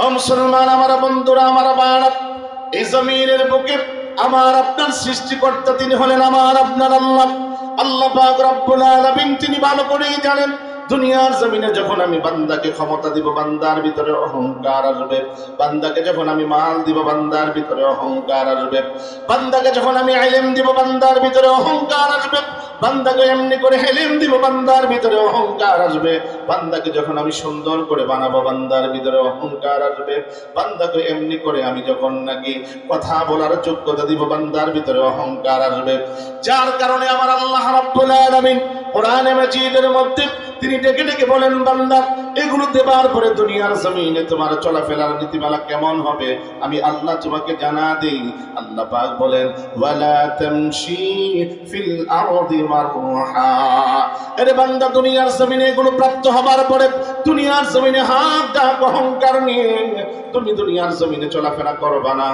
ও মুসলমান, আমার বন্ধুরা, আমার বাবা, এই জমিনের বুকে আমার আপনার সৃষ্টিকর্তা তিনি হলেন আমার আপনার আল্লাহ। আল্লাহ পাক রব্বুল আলামিন তিনি ভালো করেই জানেন দুনিয়ার জমিনে যখন আমি বান্দাকে ক্ষমতা দিব বান্দার ভিতরে অহংকার আসবে, বান্দাকে যখন আমি মাল দিব বান্দার ভিতরে অহংকার আসবে, বান্দাকে যখন আমি ইলম দিব বান্দার ভিতরে অহংকার আসবে, বান্দাকে এমনি করে ইলম দিব বান্দার ভিতরে অহংকার আসবে, বান্দাকে যখন আমি সুন্দর করে বানাবো বান্দার ভিতরে অহংকার আসবে, বান্দাকে এমনি করে আমি যখন নাকি কথা বলার যোগ্যতা দিব বান্দার ভিতরে অহংকার আসবে। যার কারণে আমার আল্লাহ রাব্বুল আলামিন কোরআনে মাজিদের মধ্যে তিনি ডেকে ডেকে বলেন, বান্দা এগুলো দেবার পরে দুনিয়ার জমিনে তোমার চলাফেরার নীতিমালা কেমন হবে আমি আল্লাহ তোমাকে জানা দেই। আল্লাহ পাক বলেন, ওয়ালা তামশি ফিল আরদি মারহা। আরে বান্দা দুনিয়ার জমিনে এগুলো প্রাপ্ত হবার পরে দুনিয়ার জমিনে হাত ডাক অহংকার নিয়ে তুমি দুনিয়ার জমিনে চলাফেরা করবা না,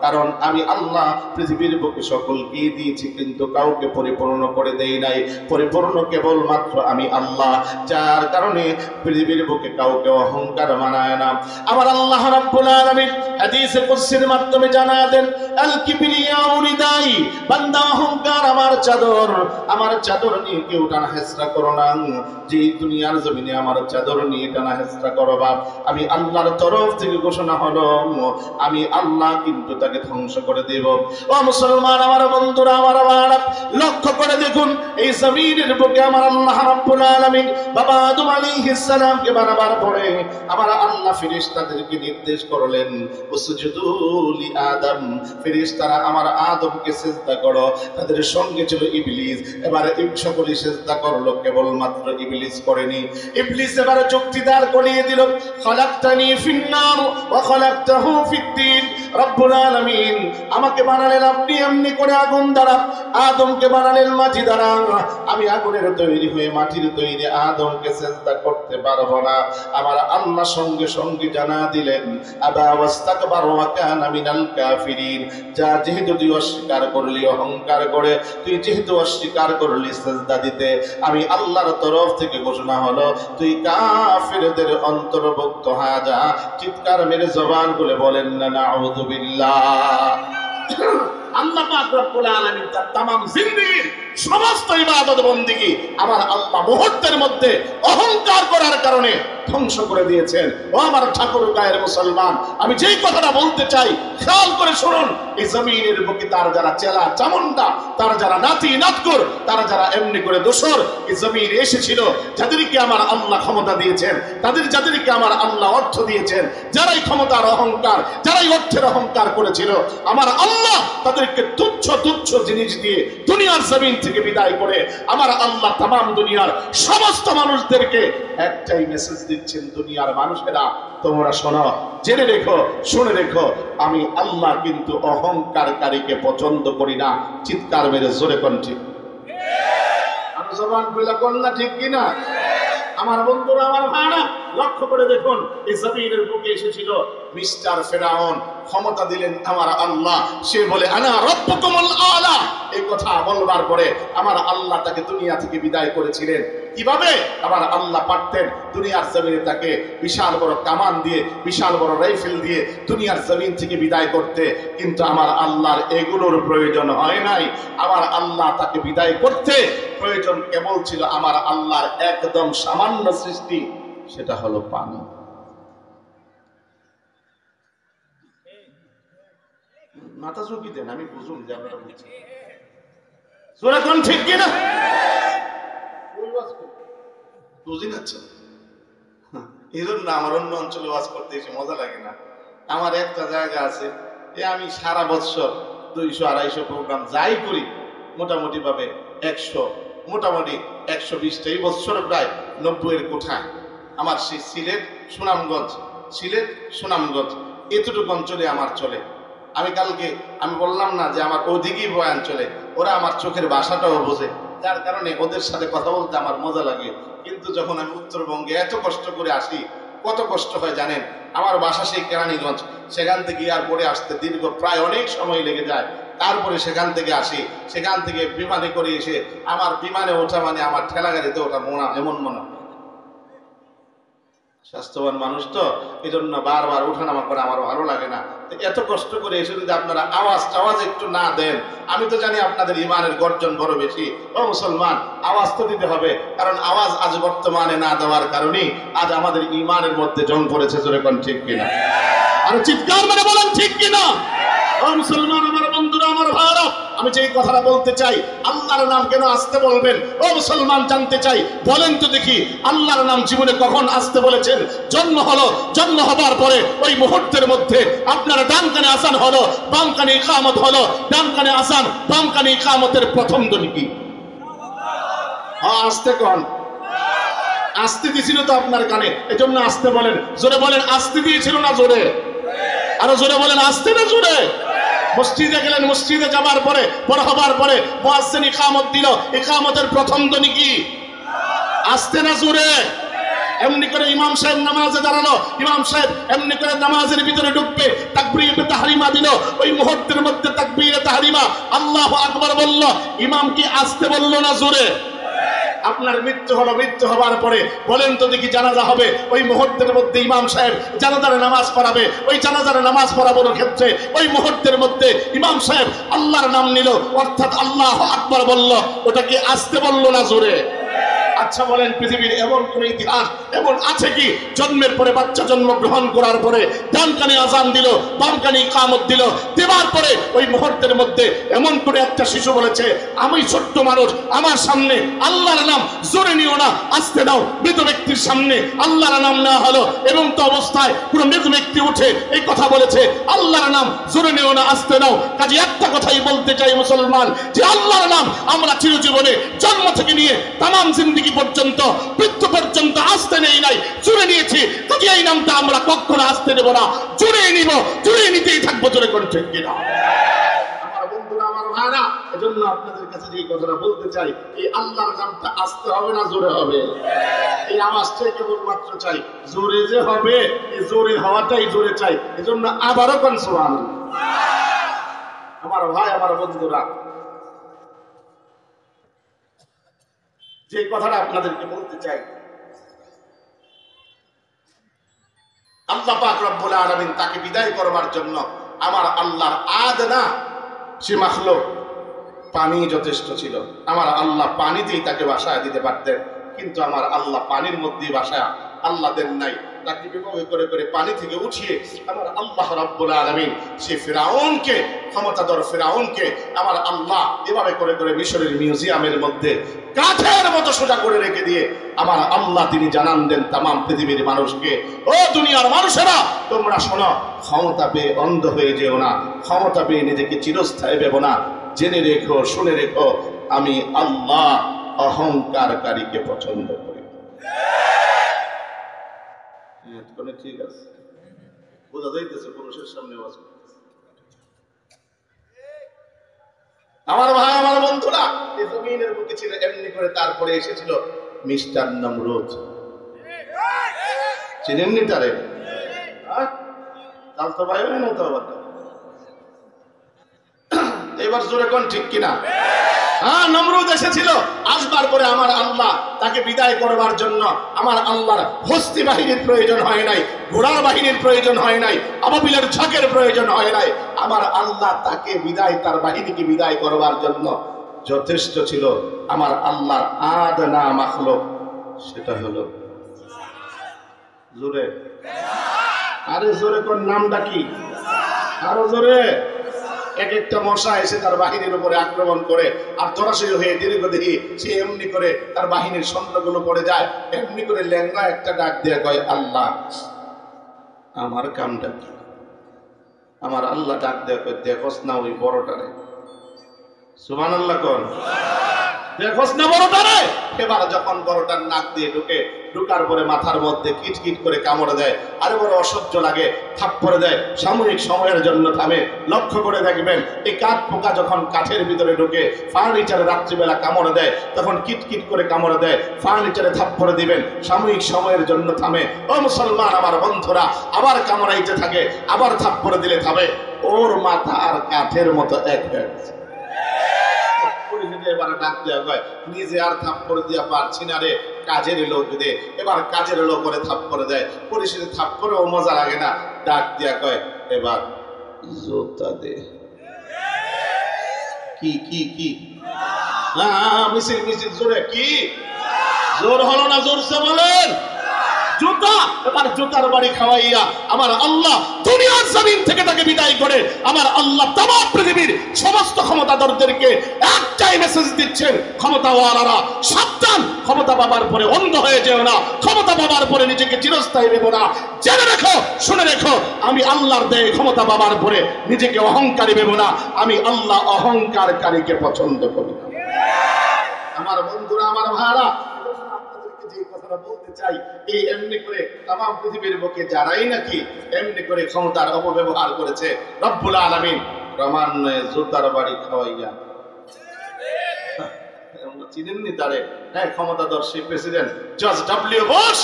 কারণ আমি আল্লাহ পৃথিবীর বুকে সকলকে দিয়েছি কিন্তু কাউকে পরিপূর্ণ করে দেই নাই, পরিপূর্ণ কেবলমাত্র আমি আল্লাহ। যার কারণে পৃথিবীর বুকে কাউকে অহংকার মানায় না। আমার আল্লাহ রাব্বুল আলামিন হাদিসে কুদসির মাধ্যমে জানা দেন, আল কিবরিয়াউ রিদাই, বান্দা অহংকার আমার চাদর, আমার চাদর নিয়ে কেউ টানা হেসরা করো না। যে দুনিয়ার জমিনে আমার চাদর নিয়ে টানা হেসরা করবা আমি আল্লাহর তরফ থেকে ঘোষণা হলো আমি আল্লাহ কিন্তু তাকে ধ্বংস করে দেব। ও মুসলমান, আমার বন্ধুরা, আমার বাবা, লক্ষ্য করে দেখুন এই জমিনের বুকে আমার আল্লাহ রাব্বুল আলামিন বাবা আদম আলাইহিস সালামকে বানাবার পরে আমার আল্লাহ ফেরেশতাদেরকে নির্দেশ করলেন, উসজুদু লি আদম, ফেরেশতারা আমার আদমকে সিজদা করো। তাদের সঙ্গে ছিল ইবলিস, এবারে সকলে সিজদা করলো, কেবলমাত্র ইবলিস করেনি। ইবলিস এবারে যুক্তিদার করিয়ে দিল, খালাকতানি ফিন্নার ওয়া খালাকতাহু ফিদ্দিন। রব্বুল আলামিন আমাকে বানালেন আপনি এমনি করে আগুন দ্বারা, আদমকে বানালেন মাটি দ্বারা। আমি আগুনের তৈরি হয়ে মাটির তৈরি আদমকে সিজদা করতে পারবো না। আমার আল্লাহ সঙ্গে সঙ্গে জানা দিলেন, আবা ওয়াস্তাকবার ওয়া কানা মিনাল কাফিরিন। যা যেহেতু তুই অস্বীকার করলি অহংকার করে, তুই যেহেতু অস্বীকার করলি সিজদা দিতে, আমি আল্লাহর তরফ থেকে ঘোষণা হলো তুই কাফিরদের অন্তর্ভুক্ত হয়ে যা। চিৎকার মেরে জবান খুলে বলেন না নাউযু বিল্লাহ। আল্লাহ পাক রব্বুল আলামিন তার तमाम জিন্দেগীর সমস্ত ইবাদত বন্দেগী আমার আল্লাহ মুহূর্তের মধ্যে অহংকার করার কারণে ধ্বংস করে দিয়েছেন। ও আমার ঠাকুর গায়ের মুসলমান, আমি যেই কথাটা বলতে চাই খেয়াল করে শুনুন। এই জমিনের বুকে তার যারা চেলা চামুন্ডা, তার যারা নাতি নাতকুর, তার যারা এমনি করে দোসর এই জমিনে এসেছিল, যাদেরকে আমার আল্লাহ ক্ষমতা দিয়েছেন, যাদেরকে আমার আল্লাহ অর্থ দিয়েছেন, যারাই ক্ষমতার অহংকার, যারাই অর্থের অহংকার করেছিল, আমার আল্লাহ তাদেরকে তুচ্ছ তুচ্ছ জিনিস দিয়ে দুনিয়ার জমিন থেকে বিদায় করে আমার আল্লাহ तमाम দুনিয়ার সমস্ত মানুষদেরকে একটাই মেসেজ দিচ্ছেন, দুনিয়ার মানুষেরা তোমরা শোনো, জেনে রেখো, শুনে রেখো, আমি আল্লাহ কিন্তু অহংকারকারীকে পছন্দ করি না। চিৎকার মেরে জোরে কোন ঠিক? আমি জবান খুলে কোন না ঠিক কিনা? আমার বন্ধুরা, আমার ভাইরা, লক্ষ্য করে দেখুন এই জমিনের বুকে এসেছিল মিস্টার ফেরাউন, ক্ষমতা দিলেন আমার আল্লাহ। সে বলে আনা রব্বুকুমুল আলা, এই কথা বলবার পরে আমার আল্লাহ তাকে দুনিয়া থেকে বিদায় করেছিলেন। কিভাবে? আমার আল্লাহ পারতেন দুনিয়ার জমিনে তাকে বিশাল বড় কামান দিয়ে, বিশাল বড় রাইফেল দিয়ে দুনিয়ার জমিন থেকে বিদায় করতে, কিন্তু আমার আল্লাহর এগুলোর প্রয়োজন হয় নাই। আমার আল্লাহ তাকে বিদায় করতে প্রয়োজন কেবল ছিল আমার আল্লাহর একদম সামান্য সৃষ্টি, সেটা হলো পানি। মাথা ঝুঁকি দেন, আমি বুঝুন যে আপনারা বুঝছেন। জোরে কোন ঠিক কিনা? বুঝিন আচ্ছা, এই জন্য আমার অন্য অঞ্চলে ওয়াজ করতে এসে মজা লাগে না। আমার একটা জায়গা আছে, আমি সারা বছর 200-250 প্রোগ্রাম যাই করি, মোটামুটি ভাবে 100, মোটামুটি 120টা, এই বছর প্রায় 90-এর কোঠায় আমার সেই সিলেট সুনামগঞ্জ এতটুকু অঞ্চলে আমার চলে। আমি কালকে আমি বললাম না যে আমার ওদিকেই বয়ান চলে, ওরা আমার চোখের ভাষাটাও বোঝে, যার কারণে ওদের সাথে কথা বলতে আমার মজা লাগে। কিন্তু যখন আমি উত্তরবঙ্গে এত কষ্ট করে আসি, কত কষ্ট হয় জানেন? আমার বাসা সেই কেরানীগঞ্জ, সেখান থেকে এয়ারপোর্টে আসতে দীর্ঘ প্রায় অনেক সময় লেগে যায়। তারপরে সেখান থেকে আসি, সেখান থেকে বিমানে করে এসে আমার বিমানে ওঠা মানে আমার ঠেলা গাড়িতে ওঠা এমন মনে হয়। স্বাস্থ্যবান মানুষ তো, এই জন্য বারবার উঠানামা করে আমার ভালো লাগে না। এত কষ্ট করে এসে যদি আপনারা আওয়াজ একটু না দেন, আমি তো জানি আপনাদের ইমানের গর্জন বড় বেশি। ও মুসলমান, আওয়াজ তো দিতে হবে, কারণ আওয়াজ আজ বর্তমানে না দেওয়ার কারণে আজ আমাদের ইমানের মধ্যে জং পড়েছে। জোরে কোন ঠিক কিনা? আর চিৎকার মানে বলেন ঠিক কিনা? ও মুসলমান, আমার বন্ধুরা, আমার ভাইরা, আমি যে কথাটা বলতে চাই, আল্লাহর নাম কেন আসতে বলবেন? ও মুসলমান, জানতে চাই, বলেন তো দেখি, আল্লাহর নাম জীবনে কখন আসতে বলেছেন? জন্ম হলো, জন্ম হবার পরে ওই মুহূর্তের মধ্যে আপনার ডান কানে আযান হলো, বাম কানে ইকামত হলো, ডান কানে আযান, বাম কানে ইকামতের প্রথম ধ্বনি কি? আসতে কোন আসতে দিয়েছিল তো আপনার কানে, এজন্য আসতে বলেন। জোরে বলেন, আসতে দিয়েছিল না জোরে? আরো জোরে বলেন, আসতে না জোরে? মসজিদে গেলেন, মসজিদে যাবার পরে, বড় হবার পরে মুয়াজ্জিন ইকামত দিল, ইকামতের প্রথম ধ্বনি কি? আসতে না জোরে? এমনি করে ইমাম সাহেব নামাজে দাঁড়ালো, ইমাম সাহেব এমনি করে নামাজের ভিতরে ঢুকবে, তাকবীরে তাহরিমা দিল, ওই মুহূর্তের মধ্যে তাকবীরে তাহরিমা আল্লাহু আকবার বলল, ইমাম কি আসতে বলল না জোরে? আপনার মৃত্যু হলো, মৃত্যু হবার পরে বলেন তো দেখি, জানাজা হবে, ওই মুহূর্তের মধ্যে ইমাম সাহেব জানাজার নামাজ পড়াবে, ওই জানাজার নামাজ পড়ানোর ক্ষেত্রে ওই মুহূর্তের মধ্যে ইমাম সাহেব আল্লাহর নাম নিল, অর্থাৎ আল্লাহু আকবার বলল, ওটা কি আসতে বলল না জোরে? আচ্ছা বলেন, পৃথিবীর এমন কোন ইতিহাস এমন আছে কি, জন্মের পরে বাচ্চা জন্মগ্রহণ করার পরে ডান কানে আযান দিল, বাম কানে ইকামত দিল, দেওয়ার পরে ওই মুহূর্তের মধ্যে এমন করে একটা শিশু বলেছে, আমি ছোট্ট মানুষ, আমার সামনে আল্লাহর নাম জোরে নিও না, আস্তে দাও। মৃত ব্যক্তির সামনে আল্লাহর নাম নেওয়া হলো, এবং তো অবস্থায় পুরো মৃত ব্যক্তি উঠে এই কথা বলেছে, আল্লাহর নাম জোরে নিও না, আস্তে দাও। কাজে একটা কথাই বলতে চাই মুসলমান, যে আল্লাহর নাম আমরা চিরজীবনে জন্ম থেকে নিয়ে তামাম জিন্দেগি পর্যন্ত, মৃত্যু পর্যন্ত আসতে নেই নাই, জুড়ে নিয়েছি। কাজে এই নামটা আমরা কখনো আসতে দেব না, জুড়ে নিব, জুড়ে নিতেই থাকবো। জোরে কোন ঠিক কিনা? আমার বন্ধুরা, আমার ভাইরা, এজন্য আপনাদের কাছে যে কথাটা বলতে চাই, এই আল্লাহর নামটা আসতে হবে না জোরে হবে? এই আওয়াজটাই কেবলমাত্র চাই, জোরে যে হবে, এই জোরে হওয়াটাই জোরে চাই। এজন্য আবারও কোন সুবহানাল্লাহ। আমার ভাই, আমার বন্ধুরা, যে কথাটা আপনাদেরকে বলতে চাই, আল্লাহ পাক রব্বুল আলামিন তাকে বিদায় করবার জন্য, আমার আল্লাহর আদনা সে মাখলুক, পানি যথেষ্ট ছিল। আমার আল্লাহ পানিতেই তাকে বাসায় দিতে পারতেন, কিন্তু আমার আল্লাহ পানির মধ্যেই বাসায় আল্লাহ দেন নাই। তাকে বিভাবে করে করে পানি থেকে উঠিয়ে আমার আল্লাহ রাব্বুল আলামিন সে ফিরাউনকে, ক্ষমতাধর ফিরাউনকে আমার আল্লাহ এভাবে করে করে মিশরের মিউজিয়ামের মধ্যে কাঠের মতো সোজা করে রেখে দিয়ে আমার আল্লাহ তিনি জানান দেন তামাম পৃথিবীর মানুষকে, ও দুনিয়ার মানুষেরা, তোমরা শোনো, ক্ষমতা পেয়ে অন্ধ হয়ে যেও না, ক্ষমতা পেয়ে নিজেকে চিরস্থায়ী ভেবো না, জেনে রেখো, শুনে রেখো, আমি আল্লাহ অহংকারকারীকে পছন্দ করি। ঠিক আছে, বোঝা যাইতেছে পুরুষের সামনে আওয়াজ করতেছে। আমার ভাই, আমার বন্ধুরা, এই জমিনের বুকে ছিল এমনি করে, তারপরে এসেছিল মিস্টার নমরুদ। চিনেননি তারে? তার তো ভাই হয় না তো আবার। এবার জোরে কোন ঠিক কিনা? হ্যাঁ, নমরুদ এসেছিল। আসবার পরে আমার আল্লাহ তাকে বিদায় করবার জন্য আমার আল্লাহর হস্তি বাহিনীর প্রয়োজন হয় নাই, ঘোড়ার বাহিনীর প্রয়োজন হয় নাই, আবাবিলের ঝাঁকের প্রয়োজন হয় নাই। আমার আল্লাহ তাকে বিদায়, তার বাহিনীকে বিদায় করবার জন্য যথেষ্ট ছিল আমার আল্লাহর আদনা মাখলুক, সেটা হলো জোরে, আরে জোরে কোন নামটা কি? আরো জোরে। এক একটা মশা এসে তার বাহিনীর উপরে আক্রমণ করে, আর দরাশীল হয়ে দীর্ঘদেহী সে এমনি করে তার বাহিনীর সন্তানগুলো পড়ে যায়, এমনি করে ল্যাংড়া একটা ডাক দিয়ে কয়, আল্লাহ আমার কামটা কি? আমার আল্লাহ ডাক দিয়ে কয়, দেখোস না ওই বড়টারে? সুবহানাল্লাহ কোন? দেখোস না বড়টারে? এবার যখন বড়টার নাক দিয়ে ঢুকে, ঢুকার পরে মাথার মধ্যে কিটকিট করে কামড়ে দেয়, আরে বড় অসহ্য লাগে, থাপ্পড়ে দেয়, সাময়িক সময়ের জন্য থামে। লক্ষ্য করে দেখবেন, এই কাঠ পোকা যখন কাঠের ভিতরে ঢুকে ফার্নিচারে রাত্রিবেলা কামড়ে দেয়, তখন কিটকিট করে কামড়ে দেয়, ফার্নিচারে থাপ্পড়ে দিবেন, সাময়িক সময়ের জন্য থামে। ও মুসলমান, আমার বন্ধুরা, আবার কামড়াইতে থাকে, আবার থাপ্পড়ে দিলে থামে। ওর মাথা আর কাঠের মতো এক হয়ে গেছে। এবারে ডাক দেওয়া হয়, নিজে আর থাপ্পড় দিয়া পারছি না রে, কাজের লোক দে, এবার কাজের লোক করে থাপ্পড় দেয়, পরিশেষে থাপ্পড়েও মজা লাগে না, ডাক দিয়া কয় এবার জুতা দে। কি কি কি মিছিল মিছিল জোরে কি জোর হলো না জোরসে বলেন? জুতা। এবার জুতার বাড়ি খাওয়াইয়া আমার আল্লাহ দুনিয়ার জমিন থেকে তাকে বিদায় করে আমার আল্লাহ তামাম পৃথিবীর সমস্ত ক্ষমতাধরদেরকে একটাই মেসেজ দিচ্ছেন, ক্ষমতাওয়ালারা সাবধান, ক্ষমতা পাবার পরে অন্ধ হয়ে যেও না, ক্ষমতা পাবার পরে নিজেকে চিরস্থায়ী ভেবো না। জেনে রেখো, শুনে রেখো, আমি আল্লাহর দেয় ক্ষমতা পাবার পরে নিজেকে অহংকারী ভেবো না। আমি আল্লাহ অহংকারকারীকে পছন্দ করি না। আমার বন্ধুরা, আমার ভাইরা, যে কথাটা বলতে চাই, এই এমনি করে তামাম পৃথিবীর বুকে যারাই নাকি এমনি করে ক্ষমতার অপব্যবহার করেছে, রব্বুল আলামিন ক্রমান্বয়ে জুতার বাড়ি খাওয়াইয়া, চিনেননি তারে? হ্যাঁ, ক্ষমতাধর সেই প্রেসিডেন্ট জর্জ ডব্লিউ বুশ,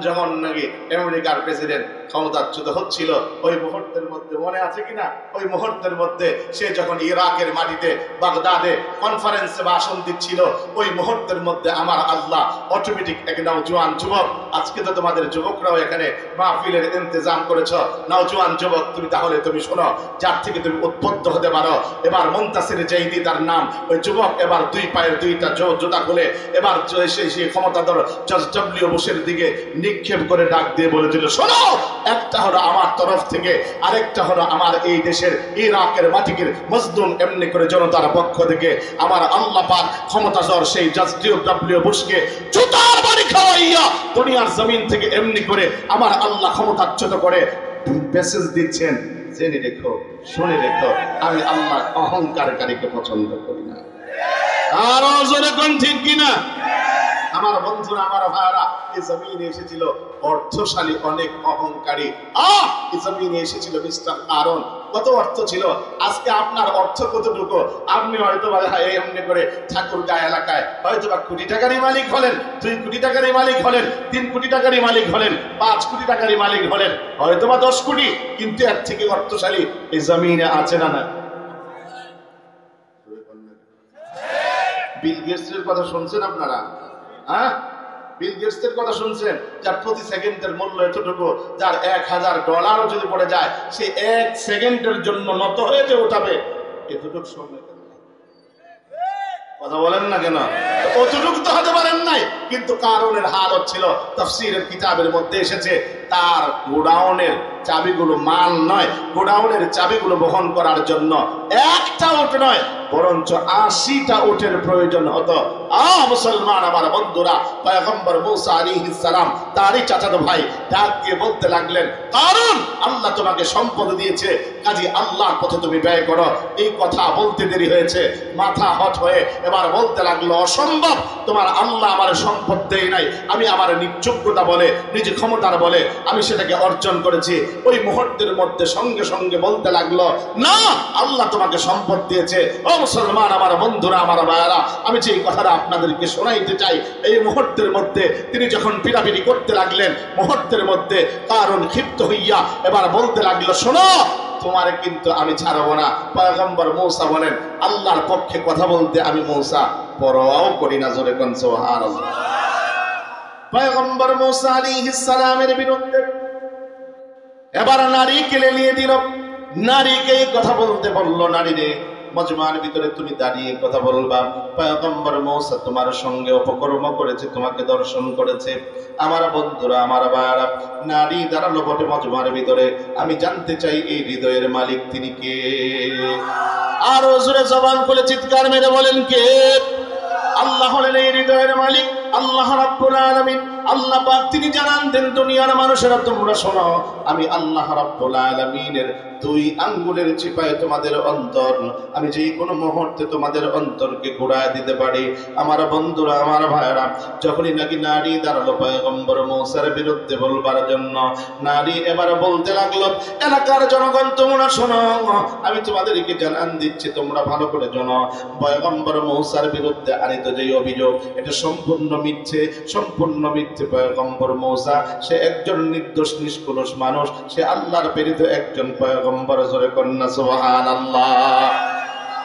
যখন নাকি আমেরিকার প্রেসিডেন্ট ক্ষমতাচ্যুত হচ্ছিল, ওই মুহূর্তের মধ্যে মনে আছে কিনা, ওই মুহূর্তের মধ্যে সে যখন ইরাকের মাটিতে বাগদাদে কনফারেন্সে ভাষণ দিচ্ছিল, ওই মুহূর্তের মধ্যে আমার আল্লাহ অটোমেটিক এক নওজোয়ান যুবক, আজকে তো তোমাদের যুবকরাও এখানে মাহফিলের ইন্তজাম করেছ, নওজোয়ান যুবক তুমি তাহলে তুমি শোনো, যার থেকে তুমি উদ্বুদ্ধ হতে পারো। এবার মুনতাসির জাইদি তার নাম, ওই যুবক এবার দুই পায়ের দুইটা জুতা খুলে এবার সেই ক্ষমতাধর জর্জ ডব্লিউ বুশের দিকে নিক্ষেপ করে ডাক দিয়ে বলেছিল, শোনো, একটা হলো আমার তরফ থেকে, আরেকটা হলো আমার এই দেশের ইরাকের মাটির মজলুম এমনি করে জনতার পক্ষ থেকে আমার আল্লাহ পাক ক্ষমতাধর সেই জর্জ ডব্লিউ বুশকে জুতার বাড়ি খাওয়াইয়া দুনিয়ার জমিন থেকে এমনি করে আমার আল্লাহ ক্ষমতাচ্যুত করে মেসেজ দিচ্ছেন, জেনে রেখো, শুনে রেখো, আমি আল্লাহ অহংকারকারীকে পছন্দ করি না। আরো জোরে কোন ঠিক কিনা? আমার বন্ধুরা, আমার ভাইরা, এই জমিনে এসেছিল অর্থশালী অনেক অহংকারী। এই জমিনে এসেছিল মিস্টার কারণ। কত অর্থ ছিল? আজকে আপনার অর্থ কতটুকু? আপনি হয়তো এমনি করে ঠাকুরগাঁও এলাকায় হয়তো বা কোটি টাকারই মালিক হলেন, 2 কোটি টাকারই মালিক হলেন, 3 কোটি টাকারই মালিক হলেন, 5 কোটি টাকারই মালিক হলেন, হয়তো বা 10 কোটি, কিন্তু এর থেকে অর্থশালী এই জমিনে আছে না? না, বিল গেটসের কথা শুনছেন আপনারা? হ্যাঁ, বিল গেটসের কথা শুনছেন, যার প্রতি সেকেন্ডের মূল্য এতটুকু, যার $1000 যদি পড়ে যায়, সে 1 সেকেন্ডের জন্য নত হয়ে যে উঠাবে এতটুকু সময়। কথা বলেন না কেন? অতটুকু তো হতে পারেন নাই, কিন্তু কারণের হাল হচ্ছিল তাফসীরের কিতাবের মধ্যে এসেছে, তার গোডাউনের চাবিগুলো মাল নয়, গোডাউনের চাবিগুলো বহন করার জন্য একটা উট নয়, বরঞ্চ 80টা উটের প্রয়োজন হতো। মুসলমান আমার বন্ধুরা, পয়গম্বর মূসা আলাইহিস সালাম তারই চাচাতো ভাই ডাক দিয়ে বলতে লাগলেন, কারণ আল্লাহ তোমাকে সম্পদ দিয়েছে, কাজী আল্লাহর পথে তুমি ব্যয় করো। এই কথা বলতে দেরি হয়েছে, মাথা হট হয়ে এবার বলতে লাগলো, অসম্ভব, তোমার আল্লাহ আমার সম্পদ দেয় নাই, আমি আমার নিযোগ্যতা বলে, নিজ ক্ষমতার বলে আমি সেটাকে অর্জন করেছি। ওই মুহূর্তের মধ্যে সঙ্গে সঙ্গে বলতে লাগলো, না, আল্লাহ তোমাকে সম্পদ দিয়েছে। ও মুসলমান আমার বন্ধুরা, আমার ভাইয়েরা, আমি যে কথাটা আপনাদেরকে শোনাইতে চাই, এই মুহূর্তের মধ্যে তিনি যখন পিটাপিটি করতে লাগলেন, মুহূর্তের মধ্যে কারণ ক্ষিপ্ত হইয়া এবার বলতে লাগলো, শোনো, তোমারে কিন্তু আমি ছাড়বো না। পয়গম্বর মূসা বলেন, আল্লাহর পক্ষে কথা বলতে আমি মূসা পরোয়াও করি না। জোরে কোন সুবহানাল্লাহ। পয়গম্বর মূসা আলাইহিস সালামের বিরুদ্ধে এবার নারীকে লেলিয়ে দিল, নারীকেই কথা বলতে বলল, নারী রে, মজমার ভিতরে তুমি দাঁড়িয়ে কথা বলবা। পয়গম্বর মূসা তোমার সঙ্গে অপকর্ম করেছে, তোমাকে দর্শন করেছে। আমার বন্ধুরা, আমার ভাইরা, নারী দাঁড়ালো বটে মজমার ভিতরে, আমি জানতে চাই এই হৃদয়ের মালিক তিনি কে? আর জোরে জবান খুলে চিৎকার মেরে বলেন, কে? আল্লাহ হলেন এই হৃদয়ের মালিক, আল্লাহ রাব্বুল আলামিন। আল্লাহ পাক তিনি জানান দেন, দুনিয়ার মানুষেরা তোমরা শোনো, আমি আল্লাহ রাব্বুল আলামিনের 2 আঙ্গুলের চিপায় তোমাদের অন্তর, আমি যে কোনো মুহূর্তে তোমাদের অন্তরকে ঘোরায় দিতে পারি। আমার বন্ধুরা, আমার ভাইরা, যখনই নাকি নারী দাঁড়ালো পয়গম্বর মূসার বিরুদ্ধে বলবার জন্য, নারী এবার বলতে লাগলো, এলাকার জনগণ তোমরা শোনো, আমি তোমাদেরকে জানান দিচ্ছি, তোমরা ভালো করে শোনো, পয়গম্বর মূসার বিরুদ্ধে আনিত যে অভিযোগ, এটা সম্পূর্ণ মিথ্যে, সম্পূর্ণ মিথ্যে। পয়গম্বর মূসা সে একজন নির্দোষ নিষ্কলুষ মানুষ, সে আল্লাহর প্রেরিত একজন পয়গম্বর। জোরে কন্যা সুবহানাল্লাহ।